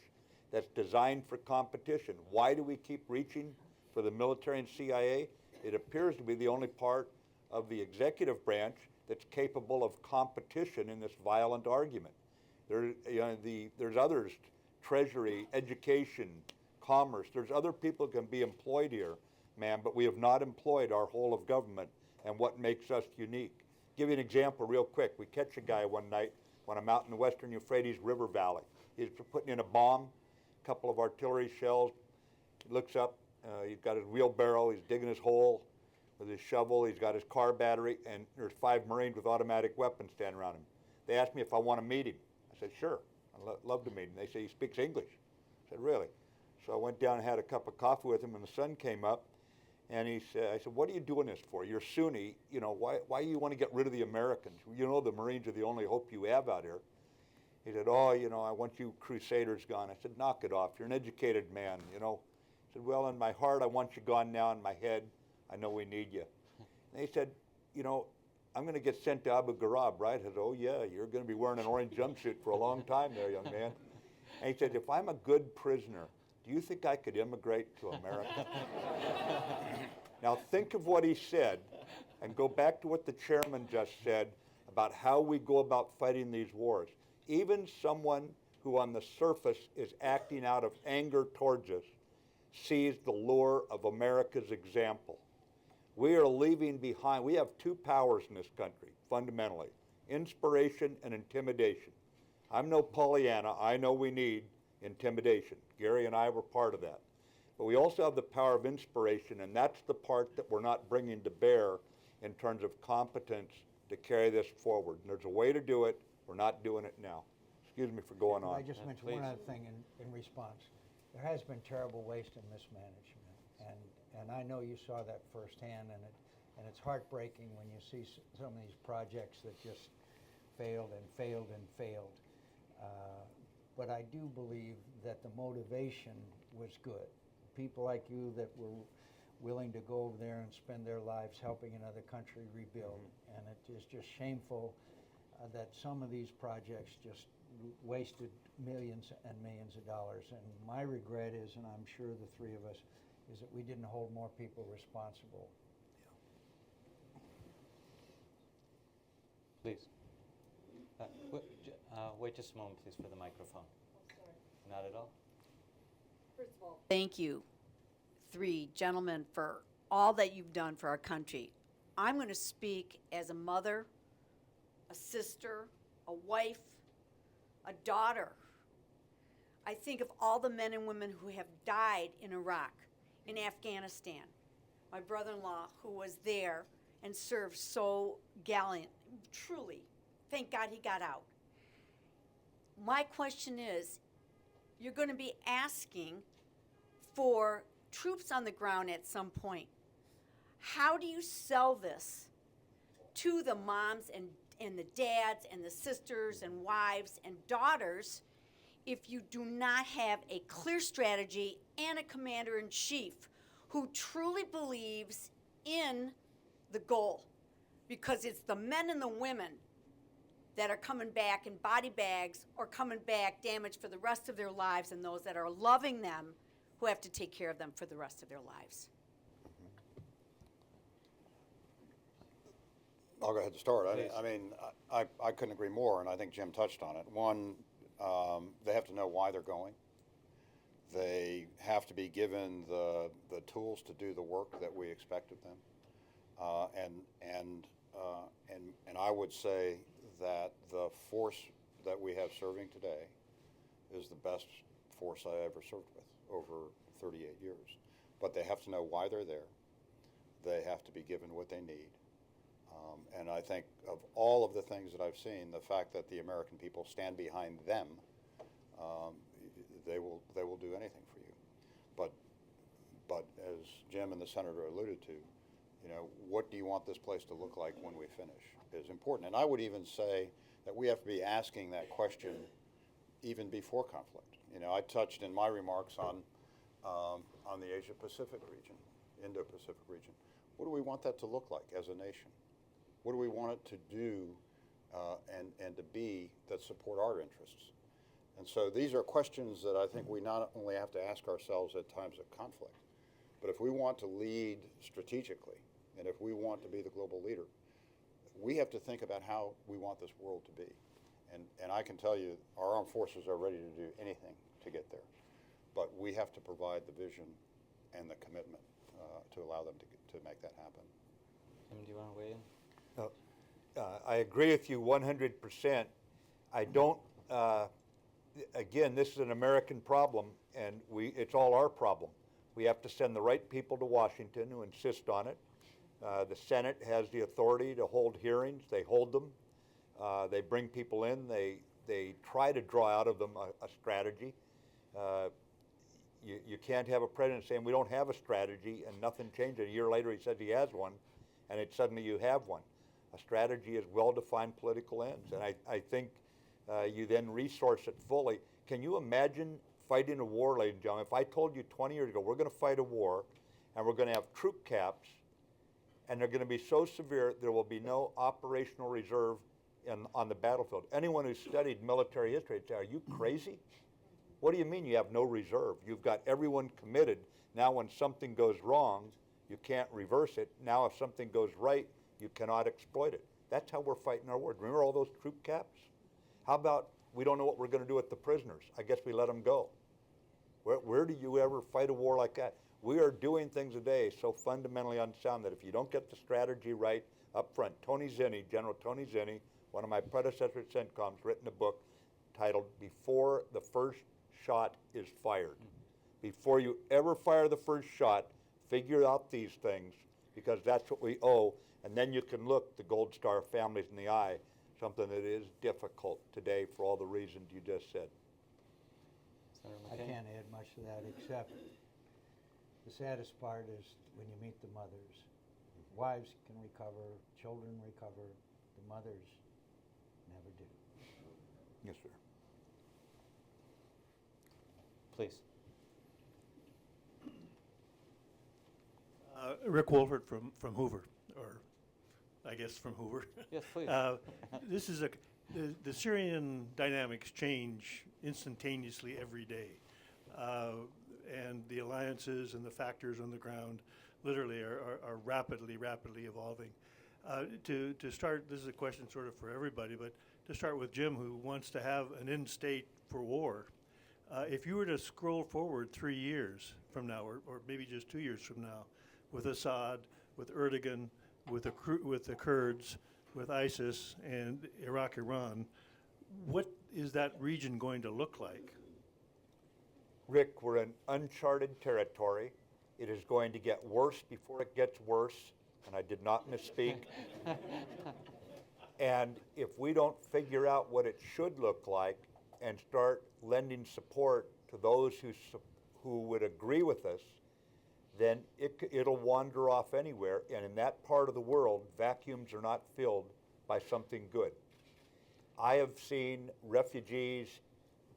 that's designed for competition. Why do we keep reaching for the military and CIA? It appears to be the only part of the executive branch that's capable of competition in this violent argument. There's others, Treasury, education, commerce. There's other people who can be employed here, ma'am, but we have not employed our whole of government and what makes us unique. Give you an example real quick. We catch a guy one night when I'm out in the western Euphrates River Valley. He's putting in a bomb, a couple of artillery shells. He looks up, he's got his wheelbarrow, he's digging his hole with his shovel, he's got his car battery, and there's 5 Marines with automatic weapons standing around him. They asked me if I want to meet him. I said, sure, I'd love to meet him. They say he speaks English. I said, really? So I went down and had a cup of coffee with him, and the sun came up, and I said, what are you doing this for? You're Sunni, why you want to get rid of the Americans? You know the Marines are the only hope you have out here. He said, I want you Crusaders gone. I said, knock it off. You're an educated man, He said, well, in my heart, I want you gone now. In my head, I know we need you. And he said, I'm going to get sent to Abu Ghraib, right? I said, oh, yeah, you're going to be wearing an orange jumpsuit for a long time there, young man. And he said, if I'm a good prisoner, do you think I could immigrate to America? Now, think of what he said, and go back to what the chairman just said about how we go about fighting these wars. Even someone who on the surface is acting out of anger towards us sees the lure of America's example. We are leaving behind, we have 2 powers in this country, fundamentally, inspiration and intimidation. I'm no Pollyanna, I know we need intimidation. Gary and I were part of that. But we also have the power of inspiration, and that's the part that we're not bringing to bear in terms of competence to carry this forward. And there's a way to do it, we're not doing it now. Excuse me for going on. I just mentioned one other thing in response. There has been terrible waste and mismanagement, and I know you saw that firsthand, and it's heartbreaking when you see some of these projects that just failed and failed and failed. but I do believe that the motivation was good. People like you that were willing to go over there and spend their lives helping another country rebuild. And it is just shameful that some of these projects just wasted millions and millions of dollars. And my regret is, and I'm sure the three of us, is that we didn't hold more people responsible. Please. Wait just a moment, please, for the microphone. Not at all? First of all, thank you, three gentlemen, for all that you've done for our country. I'm going to speak as a mother, a sister, a wife, a daughter. I think of all the men and women who have died in Iraq, in Afghanistan. My brother-in-law, who was there and served so gallant, truly, thank God he got out. My question is, you're going to be asking for troops on the ground at some point. How do you sell this to the moms and the dads and the sisters and wives and daughters if you do not have a clear strategy and a commander-in-chief who truly believes in the goal? Because it's the men and the women that are coming back in body bags or coming back damaged for the rest of their lives, and those that are loving them who have to take care of them for the rest of their lives. I'll go ahead and start. Please. I couldn't agree more, and I think Jim touched on it. One, they have to know why they're going. They have to be given the tools to do the work that we expect of them. And I would say that the force that we have serving today is the best force I ever served with over 38 years. But they have to know why they're there. They have to be given what they need. And I think of all of the things that I've seen, the fact that the American people stand behind them, they will do anything for you. But as Jim and the Senator alluded to, what do you want this place to look like when we finish is important. And I would even say that we have to be asking that question even before conflict. I touched in my remarks on the Asia-Pacific region, Indo-Pacific region. What do we want that to look like as a nation? What do we want it to do and to be that support our interests? And so these are questions that I think we not only have to ask ourselves at times of conflict, but if we want to lead strategically, and if we want to be the global leader, we have to think about how we want this world to be. And I can tell you, our armed forces are ready to do anything to get there. But we have to provide the vision and the commitment to allow them to make that happen. Jim, do you want to weigh in? I agree with you 100%. I don't, again, this is an American problem, and it's all our problem. We have to send the right people to Washington who insist on it. The Senate has the authority to hold hearings. They hold them. They bring people in. They try to draw out of them a strategy. You can't have a president saying we don't have a strategy and nothing changes. A year later he says he has one, and suddenly you have one. A strategy is well-defined political ends, and I think you then resource it fully. Can you imagine fighting a war, ladies and gentlemen? If I told you 20 years ago we're going to fight a war and we're going to have troop caps and they're going to be so severe there will be no operational reserve on the battlefield. Anyone who's studied military history would say, are you crazy? What do you mean you have no reserve? You've got everyone committed. Now when something goes wrong, you can't reverse it. Now if something goes right, you cannot exploit it. That's how we're fighting our war. Remember all those troop caps? How about we don't know what we're going to do with the prisoners? I guess we let them go. Where do you ever fight a war like that? We are doing things today so fundamentally unsound that if you don't get the strategy right up front, General Tony Zinni, one of my predecessors at CENTCOM's, written a book titled Before the First Shot is Fired. Before you ever fire the first shot, figure out these things, because that's what we owe, and then you can look the Gold Star families in the eye, something that is difficult today for all the reasons you just said. Senator I McCain? can't add much to that, except the saddest part is when you meet the mothers. Wives can recover, children recover, the mothers never do. Yes, sir. Please. Rick Wolford from Hoover, or I guess from Hoover. Yes, please. This is the Syrian dynamics change instantaneously every day. And the alliances and the factors on the ground literally are rapidly evolving. To start, this is a question sort of for everybody, but to start with Jim, who wants to have an end state for war. If you were to scroll forward 3 years from now, or maybe just 2 years from now, with Assad, with Erdogan, with the Kurds, with ISIS, and Iraq, Iran, what is that region going to look like? Rick, we're in uncharted territory. It is going to get worse before it gets worse, and I did not misspeak. And if we don't figure out what it should look like and start lending support to those who would agree with us, then it'll wander off anywhere. And in that part of the world, vacuums are not filled by something good. I have seen refugees,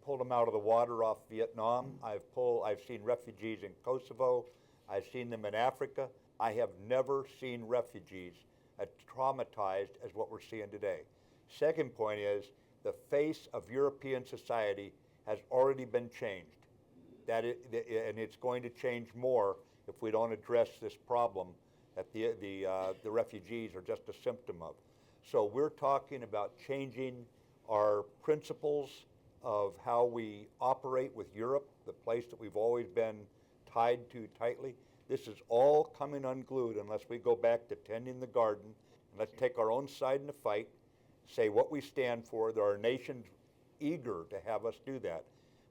pulled them out of the water off Vietnam. I've seen refugees in Kosovo. I've seen them in Africa. I have never seen refugees as traumatized as what we're seeing today. Second point is the face of European society has already been changed. And it's going to change more if we don't address this problem that the refugees are just a symptom of. So we're talking about changing our principles of how we operate with Europe, the place that we've always been tied to tightly. This is all coming unglued unless we go back to tending the garden, and let's take our own side in the fight, say what we stand for. There are nations eager to have us do that.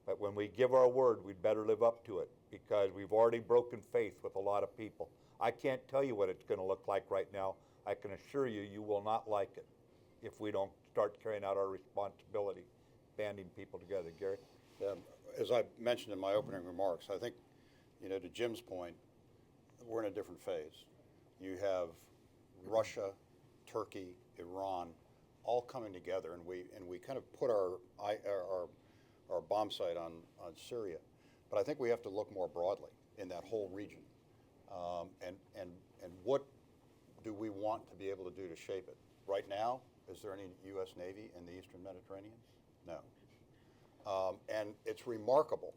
But when we give our word, we'd better live up to it, because we've already broken faith with a lot of people. I can't tell you what it's going to look like right now. I can assure you, you will not like it if we don't start carrying out our responsibility, banding people together. Gary? As I mentioned in my opening remarks, I think, to Jim's point, we're in a different phase. You have Russia, Turkey, Iran, all coming together, and we kind of put our bomb sight on Syria. But I think we have to look more broadly in that whole region, and what do we want to be able to do to shape it? Right now, is there any U.S. Navy in the Eastern Mediterranean? No. And it's remarkable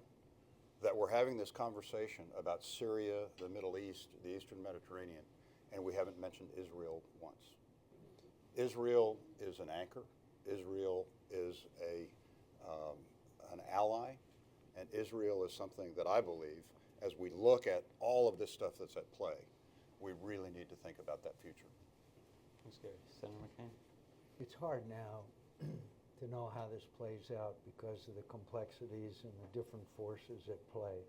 that we're having this conversation about Syria, the Middle East, the Eastern Mediterranean, and we haven't mentioned Israel once. Israel is an anchor. Israel is an ally, and Israel is something that I believe, as we look at all of this stuff that's at play, we really need to think about that future. Thanks, Gary. Senator McCain? It's hard now to know how this plays out because of the complexities and the different forces at play.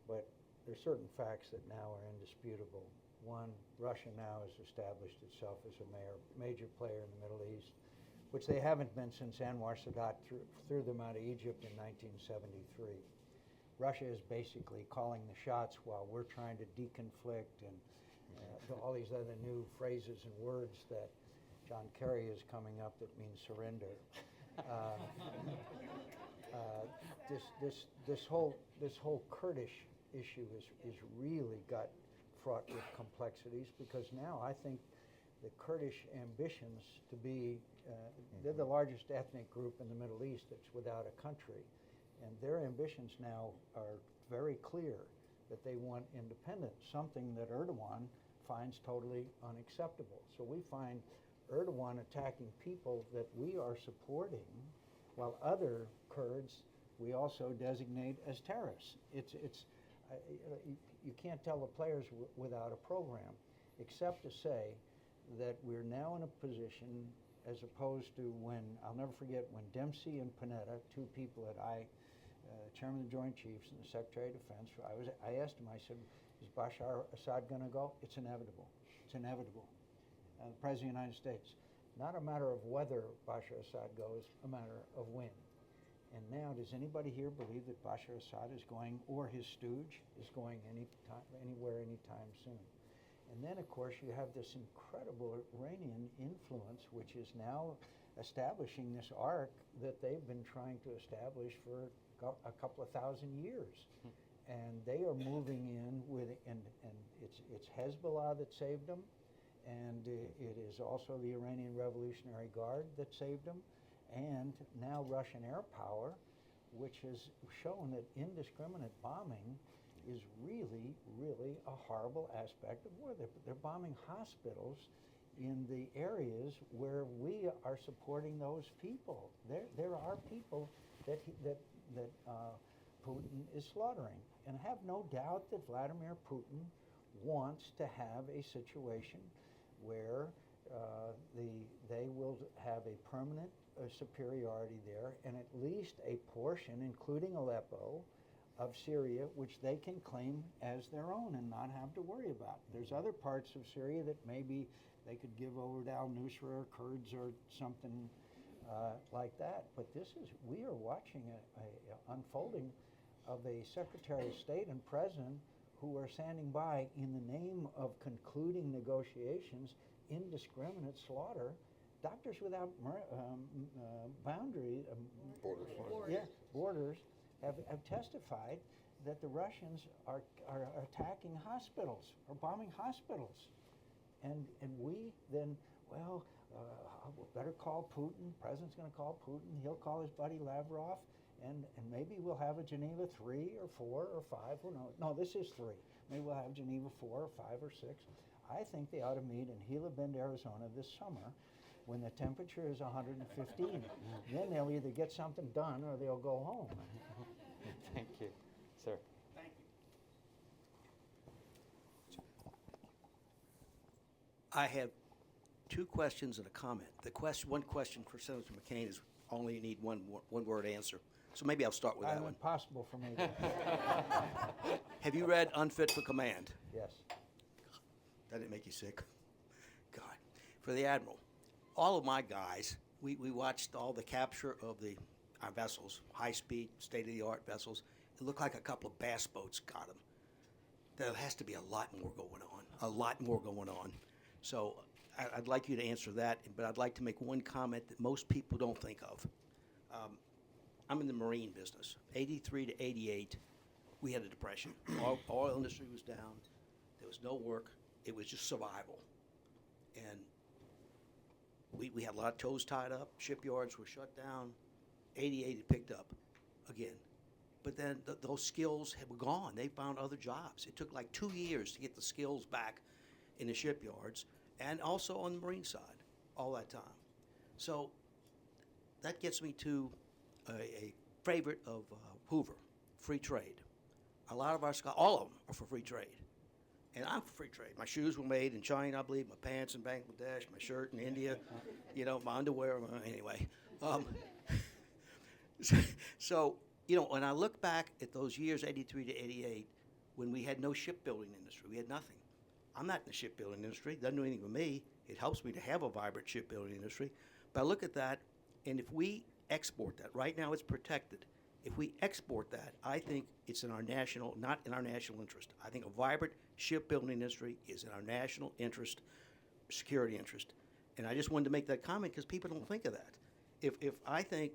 But there are certain facts that now are indisputable. One, Russia now has established itself as a major player in the Middle East, which they haven't been since Anwar Sadat threw them out of Egypt in 1973. Russia is basically calling the shots while we're trying to deconflict and all these other new phrases and words that John Kerry is coming up that means surrender. This whole Kurdish issue is really got fraught with complexities, because now I think the Kurdish ambitions to be, they're the largest ethnic group in the Middle East that's without a country, and their ambitions now are very clear that they want independence, something that Erdogan finds totally unacceptable. So we find Erdogan attacking people that we are supporting, while other Kurds we also designate as terrorists. You can't tell the players without a program, except to say that we're now in a position, as opposed to when, I'll never forget, when Dempsey and Panetta, two people that Chairman of the Joint Chiefs and the Secretary of Defense, I asked him, I said, is Bashar Assad going to go? It's inevitable. It's inevitable. The President of the United States. Not a matter of whether Bashar Assad goes, a matter of when. And now, does anybody here believe that Bashar Assad is going, or his stooge is going anywhere anytime soon? And then, of course, you have this incredible Iranian influence, which is now establishing this arc that they've been trying to establish for a couple of thousand years. And they are moving in with, and it's Hezbollah that saved them, and it is also the Iranian Revolutionary Guard that saved them, and now Russian air power, which has shown that indiscriminate bombing is really, really a horrible aspect of war. They're bombing hospitals in the areas where we are supporting those people. There are people that Putin is slaughtering. And have no doubt that Vladimir Putin wants to have a situation where they will have a permanent superiority there, and at least a portion, including Aleppo, of Syria, which they can claim as their own and not have to worry about. There's other parts of Syria that maybe they could give over to al-Nusra or Kurds or something like that. But we are watching a unfolding of a Secretary of State and President who are standing by in the name of concluding negotiations, indiscriminate slaughter. Doctors Without Borders have testified that the Russians are attacking hospitals, or bombing hospitals. And we then, we'll better call Putin. President's going to call Putin. He'll call his buddy Lavrov. And maybe we'll have a Geneva 3 or 4 or 5, who knows? No, this is 3. Maybe we'll have Geneva 4 or 5 or 6. I think they ought to meet in Gila Bend, Arizona this summer when the temperature is 115. Then they'll either get something done or they'll go home. Thank you. Sir. Thank you. I have 2 questions and a comment. One question for Senator McCain is only need one word answer. So maybe I'll start with that one. Impossible for me to. Have you read Unfit for Command? Yes. That didn't make you sick? God. For the Admiral, all of my guys, we watched all the capture of our vessels, high-speed, state-of-the-art vessels. It looked like a couple of bass boats got them. There has to be a lot more going on, So I'd like you to answer that, but I'd like to make one comment that most people don't think of. I'm in the marine business. 83 to 88, we had a depression. Oil industry was down. There was no work. It was just survival. And we had a lot of toes tied up. Shipyards were shut down. 88, it picked up again. But then those skills were gone. They found other jobs. It took like 2 years to get the skills back in the shipyards and also on the marine side all that time. So that gets me to a favorite of Hoover, free trade. A lot of our scholars, all of them are for free trade. And I'm for free trade. My shoes were made in China, I believe, my pants in Bangladesh, my shirt in India, my underwear, anyway. So, when I look back at those years, 83 to 88, when we had no shipbuilding industry, we had nothing. I'm not in the shipbuilding industry. It doesn't do anything for me. It helps me to have a vibrant shipbuilding industry. But I look at that, and if we export that, right now it's protected. If we export that, I think it's in our not in our national interest. I think a vibrant shipbuilding industry is in our national interest, security interest. And I just wanted to make that comment because people don't think of that. If I think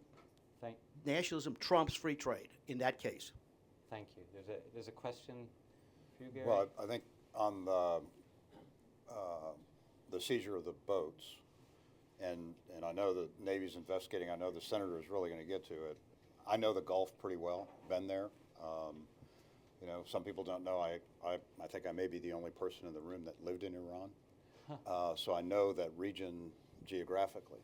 nationalism trumps free trade in that case. Thank you. There's a question for you, Gary? Well, I think on the seizure of the boats, and I know the Navy's investigating. I know the Senator is really going to get to it. I know the Gulf pretty well, been there. Some people don't know. I think I may be the only person in the room that lived in Iran. So I know that region geographically.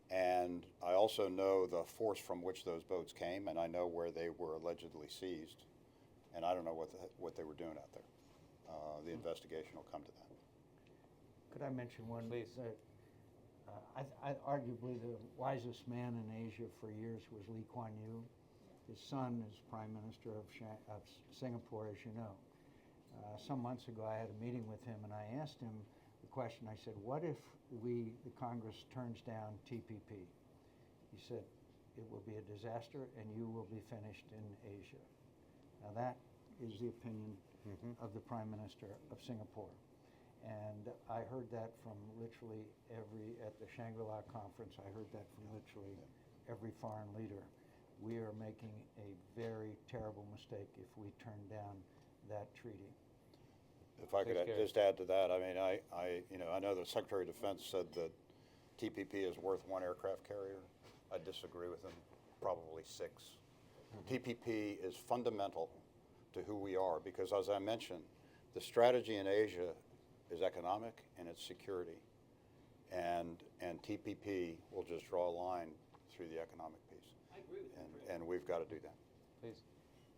And I also know the force from which those boats came, and I know where they were allegedly seized. And I don't know what they were doing out there. The investigation will come to that. Could I mention one? Please. Arguably the wisest man in Asia for years was Lee Kuan Yew. His son is Prime Minister of Singapore, as you know. Some months ago, I had a meeting with him, and I asked him the question. I said, what if the Congress turns down TPP? He said, it will be a disaster, and you will be finished in Asia. Now, that is the opinion of the Prime Minister of Singapore. And I heard that from literally at the Shangri-La conference, I heard that from literally every foreign leader. we are making a very terrible mistake if we turn down that treaty. If I could Please, Gary. just add to that, I mean, I know the Secretary of Defense said that TPP is worth one aircraft carrier. I disagree with him, probably 6. TPP is fundamental to who we are because, as I mentioned, the strategy in Asia is economic and it's security. And TPP will just draw a line through the economic piece. I agree with you. And we've got to do that. Please.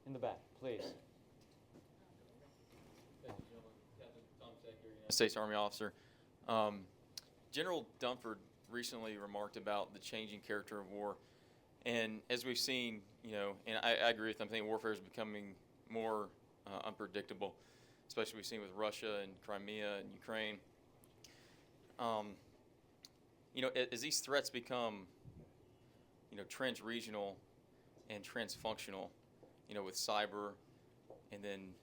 In the back, please. United States Army officer. General Dunford recently remarked about the changing character of war. And as we've seen, and I agree with him, I think warfare is becoming more unpredictable, especially we've seen with Russia and Crimea and Ukraine. As these threats become, trans-regional and trans-functional, with cyber and then,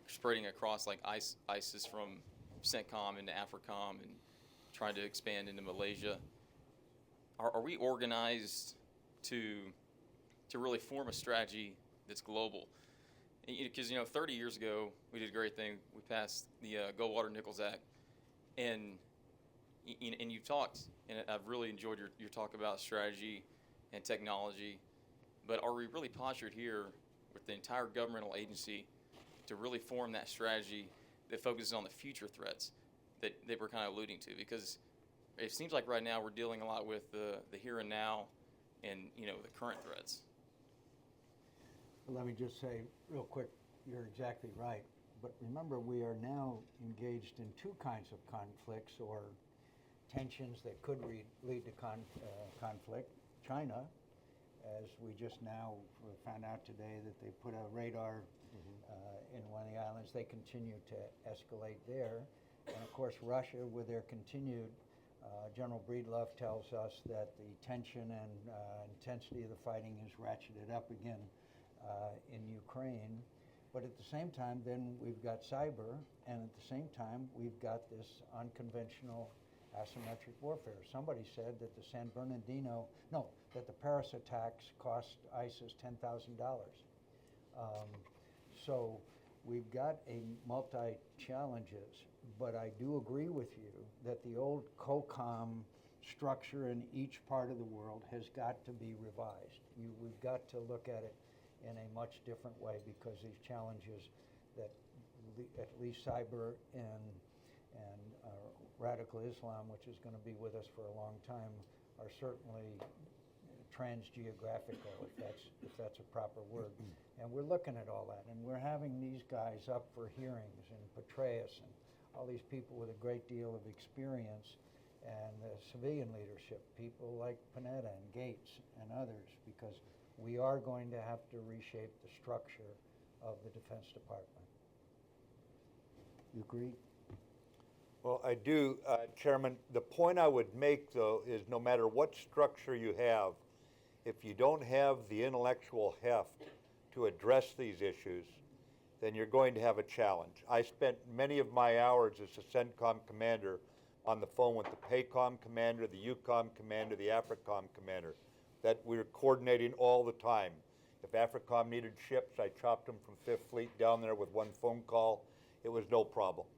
spreading across like ISIS from CENTCOM into AFRICOM and trying to expand into Malaysia. Are we organized to really form a strategy that's global? Because 30 years ago we did a great thing. We passed the Goldwater-Nichols Act, and you've talked, and I've really enjoyed your talk about strategy and technology. But are we really postured here with the entire governmental agency to really form that strategy that focuses on the future threats that we're kind of alluding to? Because it seems like right now we're dealing a lot with the here and now and the current threats. Let me just say real quick, you're exactly right. But remember, we are now engaged in 2 kinds of conflicts or tensions that could lead to conflict. China, as we just now found out today that they put a radar in one of the islands, they continue to escalate there. And of course, Russia, with their continued, General Breedlove tells us that the tension and intensity of the fighting is ratcheted up again in Ukraine. But at the same time, then we've got cyber, and at the same time, we've got this unconventional asymmetric warfare. Somebody said that that the Paris attacks cost ISIS $10,000. So we've got a multi-challenges, but I do agree with you that the old COCOM structure in each part of the world has got to be revised. We've got to look at it in a much different way because these challenges that at least cyber and radical Islam, which is going to be with us for a long time, are certainly transgeographical, if that's a proper word. And we're looking at all that, and we're having these guys up for hearings, and Petraeus and all these people with a great deal of experience, and the civilian leadership, people like Panetta and Gates and others, because we are going to have to reshape the structure of the Defense Department. You agree? Well, I do, Chairman. The point I would make, though, is no matter what structure you have, if you don't have the intellectual heft to address these issues, then you're going to have a challenge. I spent many of my hours as a CENTCOM commander on the phone with the PACOM commander, the EUCOM commander, the AFRICOM commander, that we were coordinating all the time. If AFRICOM needed ships, I chopped them from 5th Fleet down there with one phone call. It was no problem.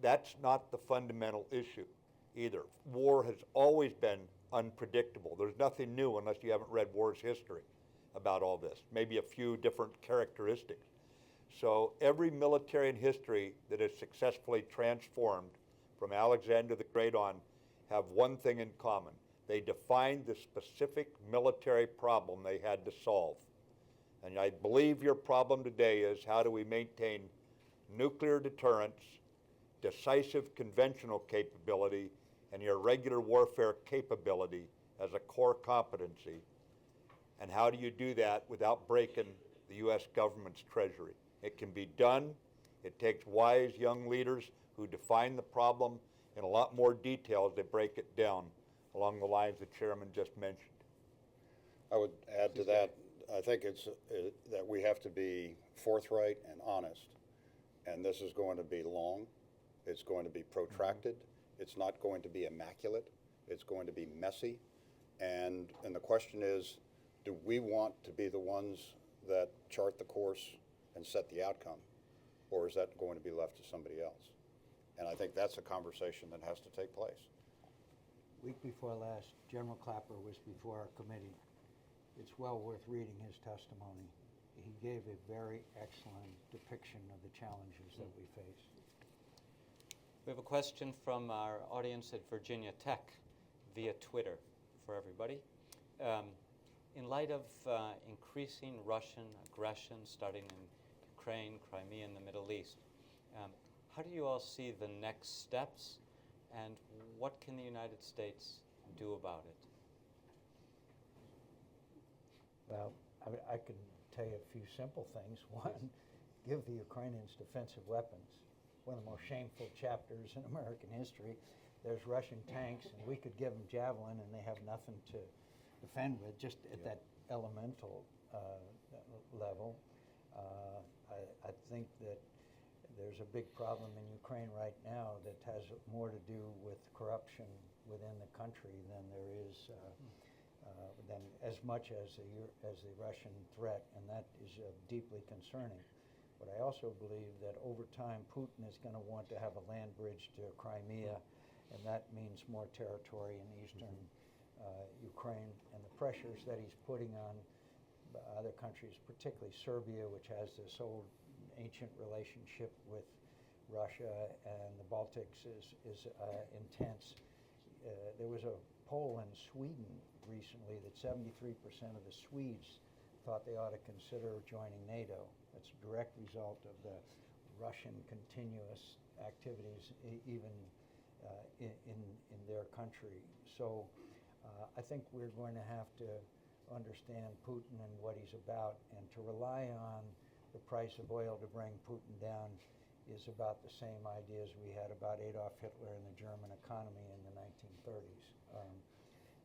That's not the fundamental issue either. War has always been unpredictable. There's nothing new unless you haven't read war's history about all this, maybe a few different characteristics. So every military in history that has successfully transformed from Alexander the Great on have one thing in common. They defined the specific military problem they had to solve. And I believe your problem today is how do we maintain nuclear deterrence, decisive conventional capability, and irregular warfare capability as a core competency. And how do you do that without breaking the U.S. government's treasury? It can be done. It takes wise young leaders who define the problem in a lot more detail as they break it down along the lines the chairman just mentioned. I would add to that, I think it's that we have to be forthright and honest. And this is going to be long. It's going to be protracted. It's not going to be immaculate. It's going to be messy. And the question is, do we want to be the ones that chart the course and set the outcome? Or is that going to be left to somebody else? And I think that's a conversation that has to take place. Week before last, General Clapper was before our committee. It's well worth reading his testimony. He gave a very excellent depiction of the challenges that we face. We have a question from our audience at Virginia Tech via Twitter for everybody. In light of increasing Russian aggression starting in Ukraine, Crimea, and the Middle East, how do you all see the next steps, and what can the United States do about it? Well, I can tell you a few simple things. One, give the Ukrainians defensive weapons. One of the most shameful chapters in American history. There's Russian tanks, and we could give them Javelin, and they have nothing to defend with, just at that elemental level. I think that there's a big problem in Ukraine right now that has more to do with corruption within the country than there is than as much as the Russian threat, and that is deeply concerning. But I also believe that over time Putin is going to want to have a land bridge to Crimea, and that means more territory in eastern Ukraine, and the pressures that he's putting on other countries, particularly Serbia, which has this old ancient relationship with Russia, and the Baltics is intense. There was a poll in Sweden recently that 73% of the Swedes thought they ought to consider joining NATO. That's a direct result of the Russian continuous activities, even in their country. So I think we're going to have to understand Putin and what he's about, and to rely on the price of oil to bring Putin down is about the same ideas we had about Adolf Hitler and the German economy in the 1930s.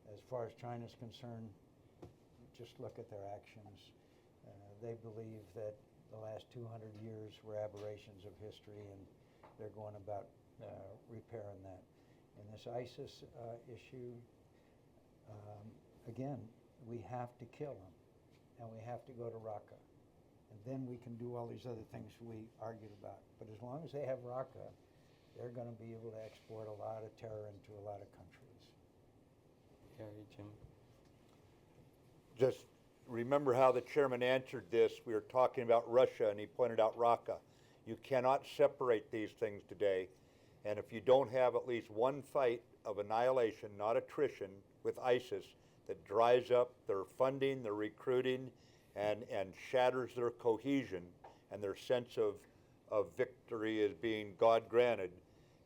As far as China's concerned, just look at their actions. They believe that the last 200 years were aberrations of history, and they're going about repairing that. And this ISIS issue, again, we have to kill them, and we have to go to Raqqa. And then we can do all these other things we argued about. But as long as they have Raqqa, they're going to be able to export a lot of terror into a lot of countries. Gary, Jim? Just remember how the chairman answered this. We were talking about Russia, and he pointed out Raqqa. You cannot separate these things today. And if you don't have at least one fight of annihilation, not attrition, with ISIS that dries up their funding, their recruiting, and shatters their cohesion and their sense of victory as being God-granted,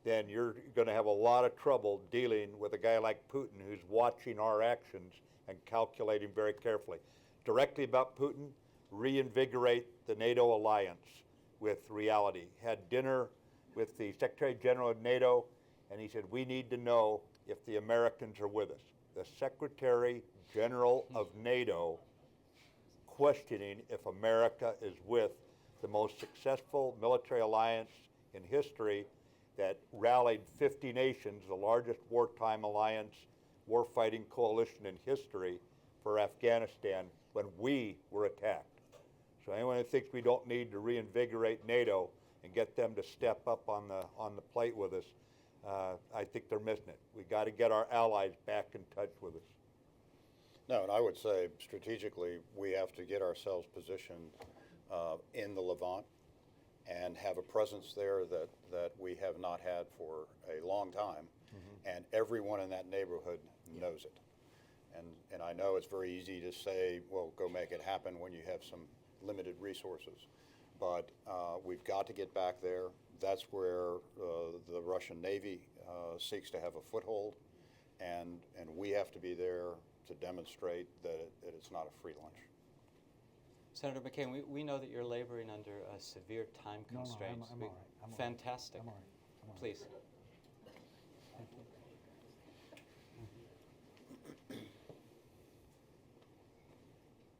then you're going to have a lot of trouble dealing with a guy like Putin, who's watching our actions and calculating very carefully. Directly about Putin, reinvigorate the NATO alliance with reality. Had dinner with the Secretary General of NATO, and he said, we need to know if the Americans are with us. The Secretary General of NATO questioning if America is with the most successful military alliance in history that rallied 50 nations, the largest wartime alliance, warfighting coalition in history for Afghanistan when we were attacked. So anyone who thinks we don't need to reinvigorate NATO and get them to step up on the plate with us, I think they're missing it. We got to get our allies back in touch with us. No, and I would say strategically we have to get ourselves positioned in the Levant and have a presence there that we have not had for a long time, and everyone in that neighborhood knows it. And I know it's very easy to say, well, go make it happen when you have some limited resources. But we've got to get back there. That's where the Russian Navy seeks to have a foothold, and we have to be there to demonstrate that it's not a free lunch. Senator McCain, we know that you're laboring under severe time constraints. I'm all right. I'm all right. Fantastic. I'm all right. I'm all right. Please. Thank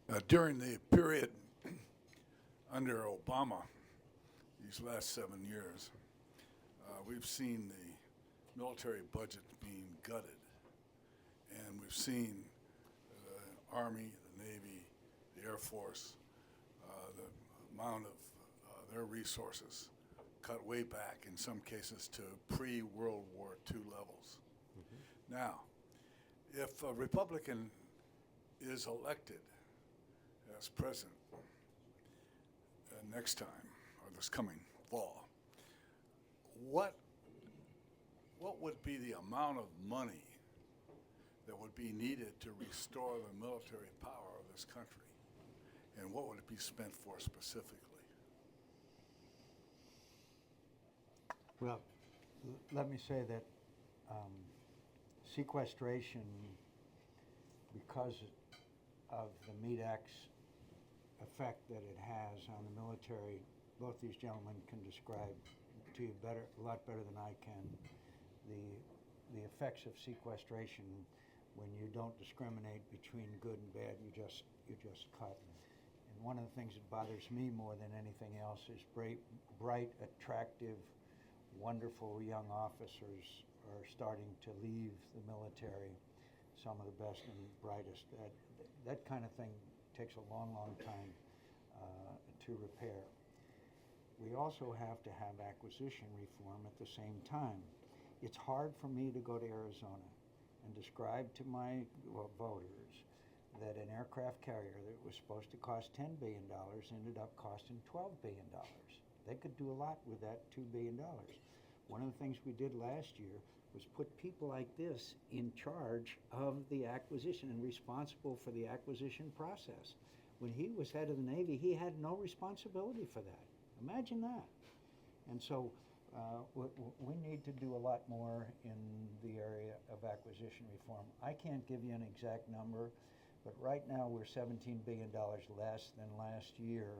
you. During the period under Obama, these last 7 years, we've seen the military budget being gutted, and we've seen the Army, the the Navy, the Air Force, the amount of their resources cut way back, in some cases, to pre-World War II levels. Now, if a Republican is elected as president next time, or this coming fall, what would be the amount of money that would be needed to restore the military power of this country? And what would it be spent for specifically? Well, let me say that sequestration, because of the MEDAX effect that it has on the military, both these gentlemen can describe to you a lot better than I can, the effects of sequestration when you don't discriminate between good and bad, you just cut. And one of the things that bothers me more than anything else is bright, attractive, wonderful young officers are starting to leave the military, some of the best and brightest. That kind of thing takes a long, long time to repair. We also have to have acquisition reform at the same time. It's hard for me to go to Arizona and describe to my voters that an aircraft carrier that was supposed to cost $10 billion ended up costing $12 billion. They could do a lot with that $2 billion. One of the things we did last year was put people like this in charge of the acquisition and responsible for the acquisition process. When he was head of the Navy, he had no responsibility for that. Imagine that. And so we need to do a lot more in the area of acquisition reform. I can't give you an exact number, but right now we're $17 billion less than last year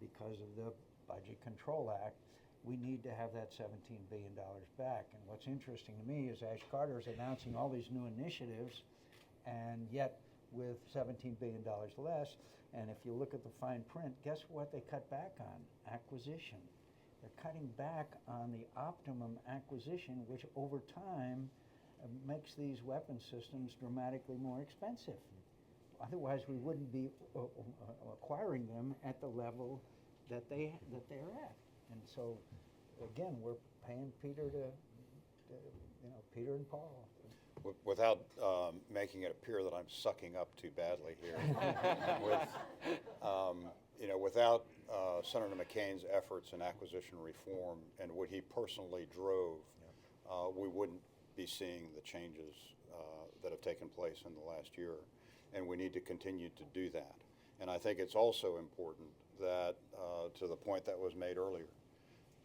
because of the Budget Control Act. We need to have that $17 billion back. And what's interesting to me is Ash Carter is announcing all these new initiatives, and yet with $17 billion less, and if you look at the fine print, guess what they cut back on? Acquisition. They're cutting back on the optimum acquisition, which over time makes these weapon systems dramatically more expensive. Otherwise, we wouldn't be acquiring them at the level that they're at. And so, again, we're paying Peter Peter and Paul. Without making it appear that I'm sucking up too badly here, without Senator McCain's efforts in acquisition reform and what he personally drove, we wouldn't be seeing the changes that have taken place in the last year, and we need to continue to do that. And I think it's also important that, to the point that was made earlier,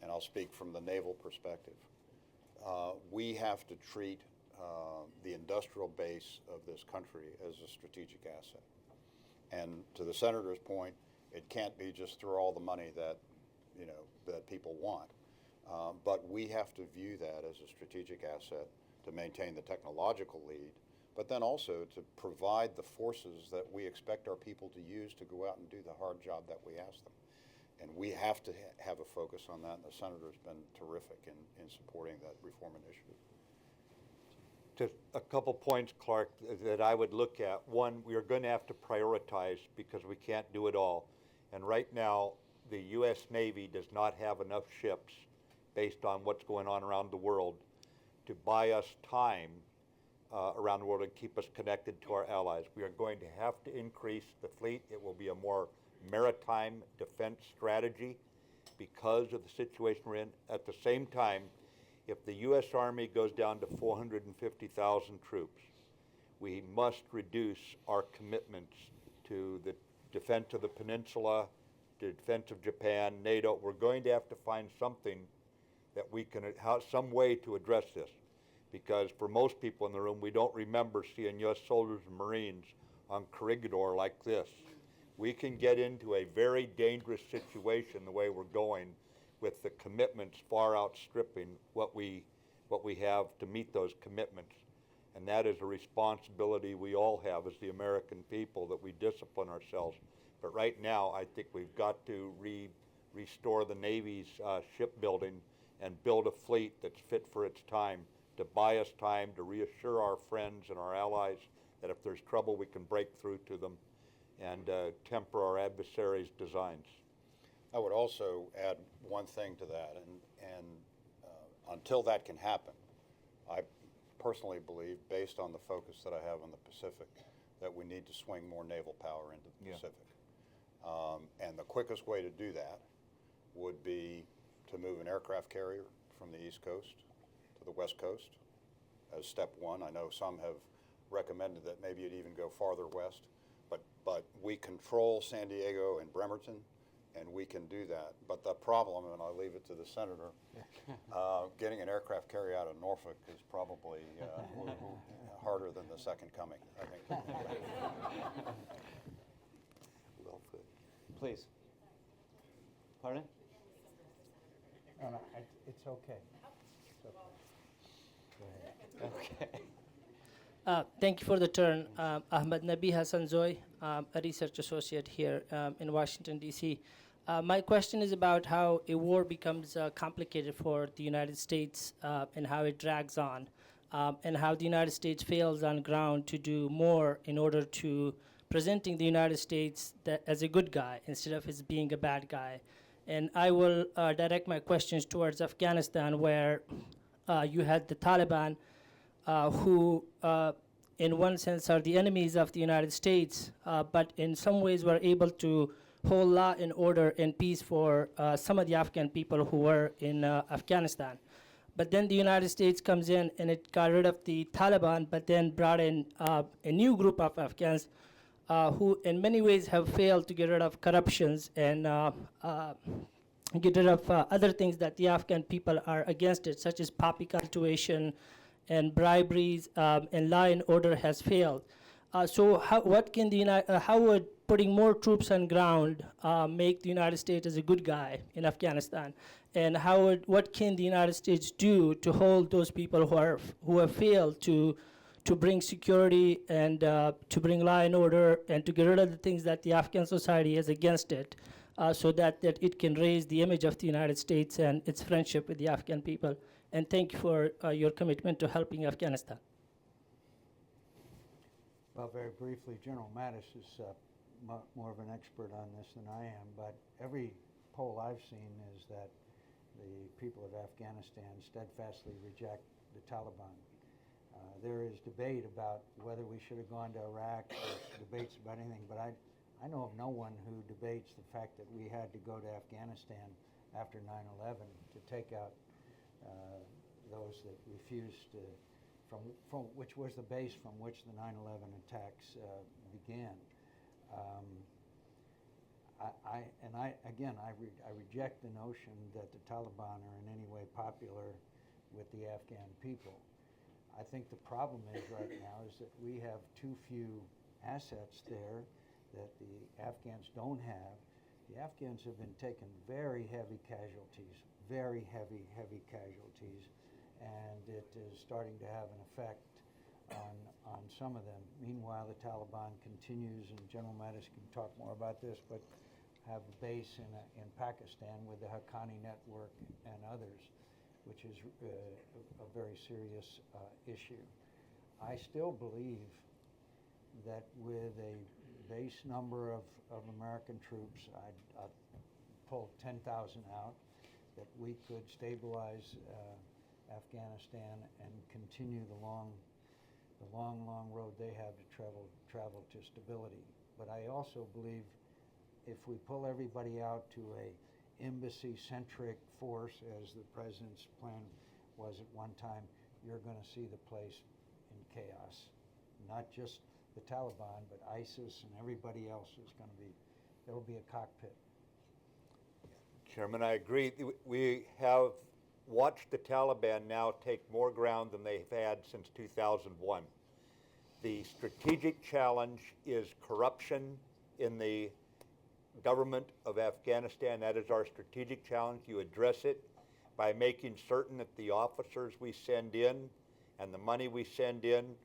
and I'll speak from the naval perspective, we have to treat the industrial base of this country as a strategic asset. And to the Senator's point, it can't be just through all the money that people want. But we have to view that as a strategic asset to maintain the technological lead, but then also to provide the forces that we expect our people to use to go out and do the hard job that we ask them. And we have to have a focus on that, and the Senator's been terrific in supporting that reform initiative. Just a couple points, Clark, that I would look at. One, we are going to have to prioritize because we can't do it all. And right now, the U.S. Navy does not have enough ships, based on what's going on around the world, to buy us time around the world and keep us connected to our allies. We are going to have to increase the fleet. It will be a more maritime defense strategy because of the situation we're in. At the same time, if the U.S. Army goes down to 450,000 troops, we must reduce our commitments to the defense of the peninsula, the defense of Japan, NATO. We're going to have to find something that we can, some way to address this. Because for most people in the room, we don't remember seeing U.S. soldiers and Marines on corridor like this. We can get into a very dangerous situation the way we're going, with the commitments far outstripping what we have to meet those commitments. And that is a responsibility we all have as the American people, that we discipline ourselves. But right now, I think we've got to restore the Navy's shipbuilding and build a fleet that's fit for its time, to buy us time, to reassure our friends and our allies that if there's trouble, we can break through to them. and temper our adversaries' designs. I would also add one thing to that, and until that can happen, I personally believe, based on the focus that I have on the Pacific, that we need to swing more naval power into the Pacific. And the quickest way to do that would be to move an aircraft carrier from the East Coast to the West Coast as step one. I know some have recommended that maybe it even go farther west, but we control San Diego and Bremerton, and we can do that. But the problem, and I'll leave it to the senator, getting an aircraft carrier out of Norfolk is probably harder than the second coming, I think. Well put. Please. Pardon? No, no, it's okay. It's okay. Go ahead. Okay. Thank you for the turn. Ahmed Nabi Hassan Zoy, a research associate here in Washington, D.C. My question is about how a war becomes complicated for the United States and how it drags on, and how the United States fails on ground to do more in order to presenting the United States as a good guy instead of as being a bad guy. And I will direct my questions towards Afghanistan, where you had the Taliban, who in one sense are the enemies of the United States, but in some ways were able to hold law and order and peace for some of the Afghan people who were in Afghanistan. But then the United States comes in and it got rid of the Taliban, but then brought in a new group of Afghans who in many ways have failed to get rid of corruptions and get rid of other things that the Afghan people are against it, such as poppy cultivation and briberies, and law and order has failed. So how would putting more troops on ground make the United States as a good guy in Afghanistan? And what can the United States do to hold those people who have failed to bring security and to bring law and order and to get rid of the things that the Afghan society has against it, so that it can raise the image of the United States and its friendship with the Afghan people? And thank you for your commitment to helping Afghanistan. Well, very briefly, General Mattis is more of an expert on this than I am, but every poll I've seen is that the people of Afghanistan steadfastly reject the Taliban. There is debate about whether we should have gone to Iraq, there's debates about anything, but I know of no one who debates the fact that we had to go to Afghanistan after 9/11 to take out those that refused to, from which was the base from which the 9/11 attacks began. I reject the notion that the Taliban are in any way popular with the Afghan people. I think the problem is right now is that we have too few assets there that the Afghans don't have. The Afghans have been taking very heavy casualties, and it is starting to have an effect on some of them. Meanwhile, the Taliban continues, and General Mattis can talk more about this, but have a base in Pakistan with the Haqqani network and others, which is a very serious issue. I still believe that with a base number of American troops, I'd pull 10,000 out, that we could stabilize Afghanistan and continue the long road they have to travel to stability. But I also believe if we pull everybody out to a embassy-centric force, as the president's plan was at one time, you're going to see the place in chaos. Not just the Taliban, but ISIS and everybody else is going to be, there will be a cockpit. Chairman, I agree. We have watched the Taliban now take more ground than they've had since 2001. The strategic challenge is corruption in the government of Afghanistan. That is our strategic challenge. You address it by making certain that the officers we send in and the money we send in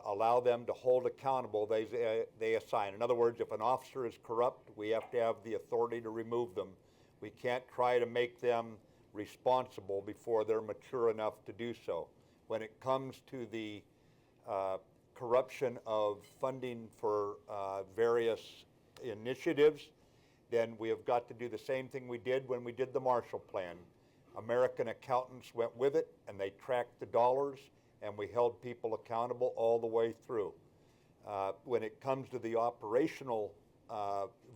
allow them to hold accountable they assign. In other words, if an officer is corrupt, we have to have the authority to remove them. We can't try to make them responsible before they're mature enough to do so. When it comes to the corruption of funding for various initiatives, then we have got to do the same thing we did when we did the Marshall Plan. American accountants went with it, and they tracked the dollars, and we held people accountable all the way through. When it comes to the operational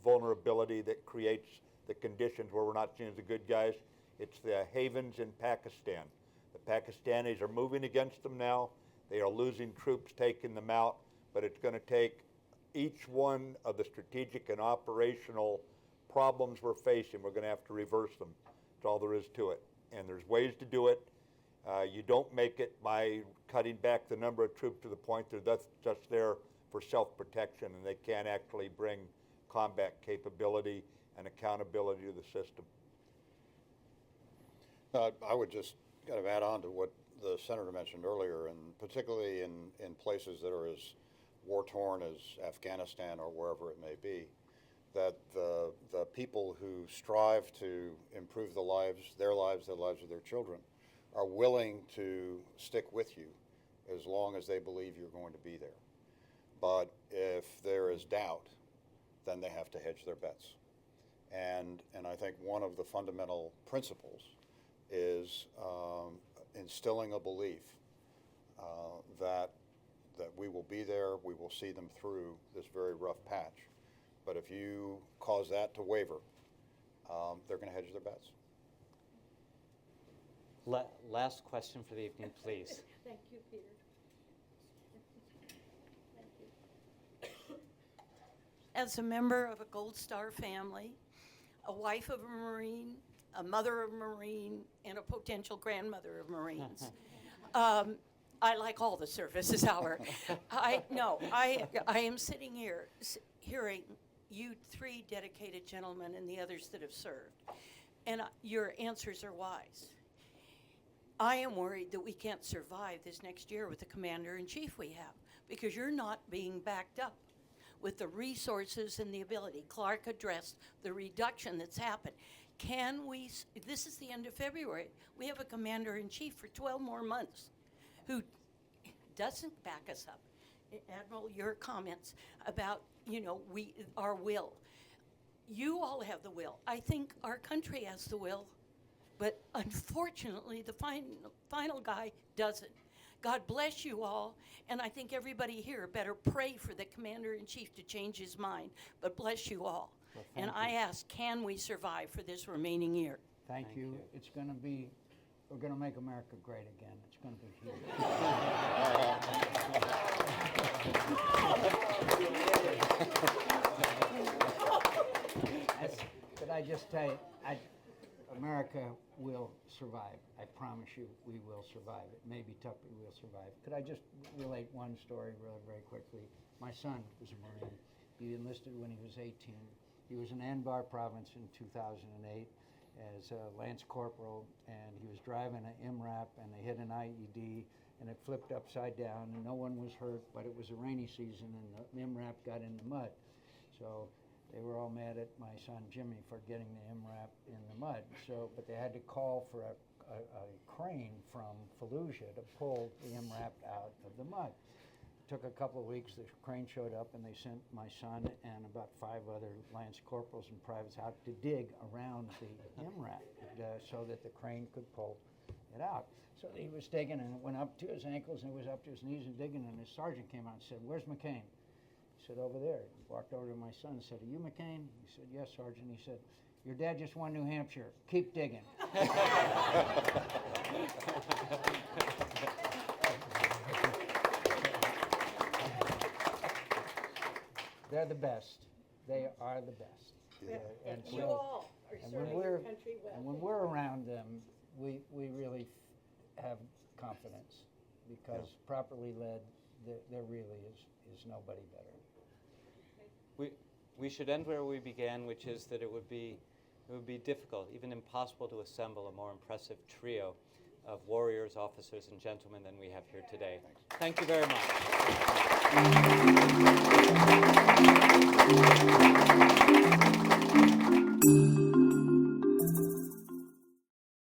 vulnerability that creates the conditions where we're not seen as the good guys, it's the havens in Pakistan. The Pakistanis are moving against them now. They are losing troops, taking them out, but it's going to take each one of the strategic and operational problems we're facing. We're going to have to reverse them. That's all there is to it. And there's ways to do it. You don't make it by cutting back the number of troops to the point that that's just there for self-protection, and they can't actually bring combat capability and accountability to the system. I would just kind of add on to what the Senator mentioned earlier, and particularly in places that are as war-torn as Afghanistan or wherever it may be, that the people who strive to improve their lives, the lives of their children, are willing to stick with you as long as they believe you're going to be there. But if there is doubt, then they have to hedge their bets. And I think one of the fundamental principles is instilling a belief that we will be there, we will see them through this very rough patch. But if you cause that to waver, they're going to hedge their bets. Last question for the evening, please. Thank you, Peter. Thank you. As a member of a Gold Star family, a wife of a Marine, a mother of a Marine, and a potential grandmother of Marines, I like all the services hour. I am sitting here hearing you three dedicated gentlemen and the others that have served, and your answers are wise. I am worried that we can't survive this next year with the commander-in-chief we have, because you're not being backed up with the resources and the ability. Clark addressed the reduction that's happened. This is the end of February. We have a commander-in-chief for 12 more months who doesn't back us up. Admiral, your comments about, our will. You all have the will. I think our country has the will, but unfortunately, the final guy doesn't. God bless you all, and I think everybody here better pray for the commander-in-chief to change his mind, but bless you all. Well, and I ask, can we survive for this remaining year? Thank you. It's going to be, we're going to make America great again. It's going to be huge. Could I just tell you, America will survive. I promise you, we will survive. It may be tough, but we will survive. Could I just relate one story really very quickly? My son was a Marine. He enlisted when he was 18. He was in Anbar Province in 2008 as a Lance Corporal, and he was driving an MRAP, and they hit an IED, and it flipped upside down, and no one was hurt, but it was a rainy season, and the MRAP got in the mud. So they were all mad at my son Jimmy for getting the MRAP in the mud. But they had to call for a crane from Fallujah to pull the MRAP out of the mud. It took a couple of weeks. The crane showed up, and they sent my son and about 5 other Lance Corporals and privates out to dig around the MRAP so that the crane could pull it out. So he was digging, and it went up to his ankles, and it was up to his knees and digging, and his sergeant came out and said, "Where's McCain?" He said, "Over there." He walked over to my son and said, "Are you McCain?" He said, "Yes, Sergeant." He said, "Your dad just won New Hampshire. Keep digging." They're the best. They are the best. Yeah. And You so- all are and serving when your we're country well. and when we're around them, we really have confidence, because properly led, there really is nobody better. We should end where we began, which is that it would be difficult, even impossible, to assemble a more impressive trio of warriors, officers, and gentlemen than we have here today. Thank you very much.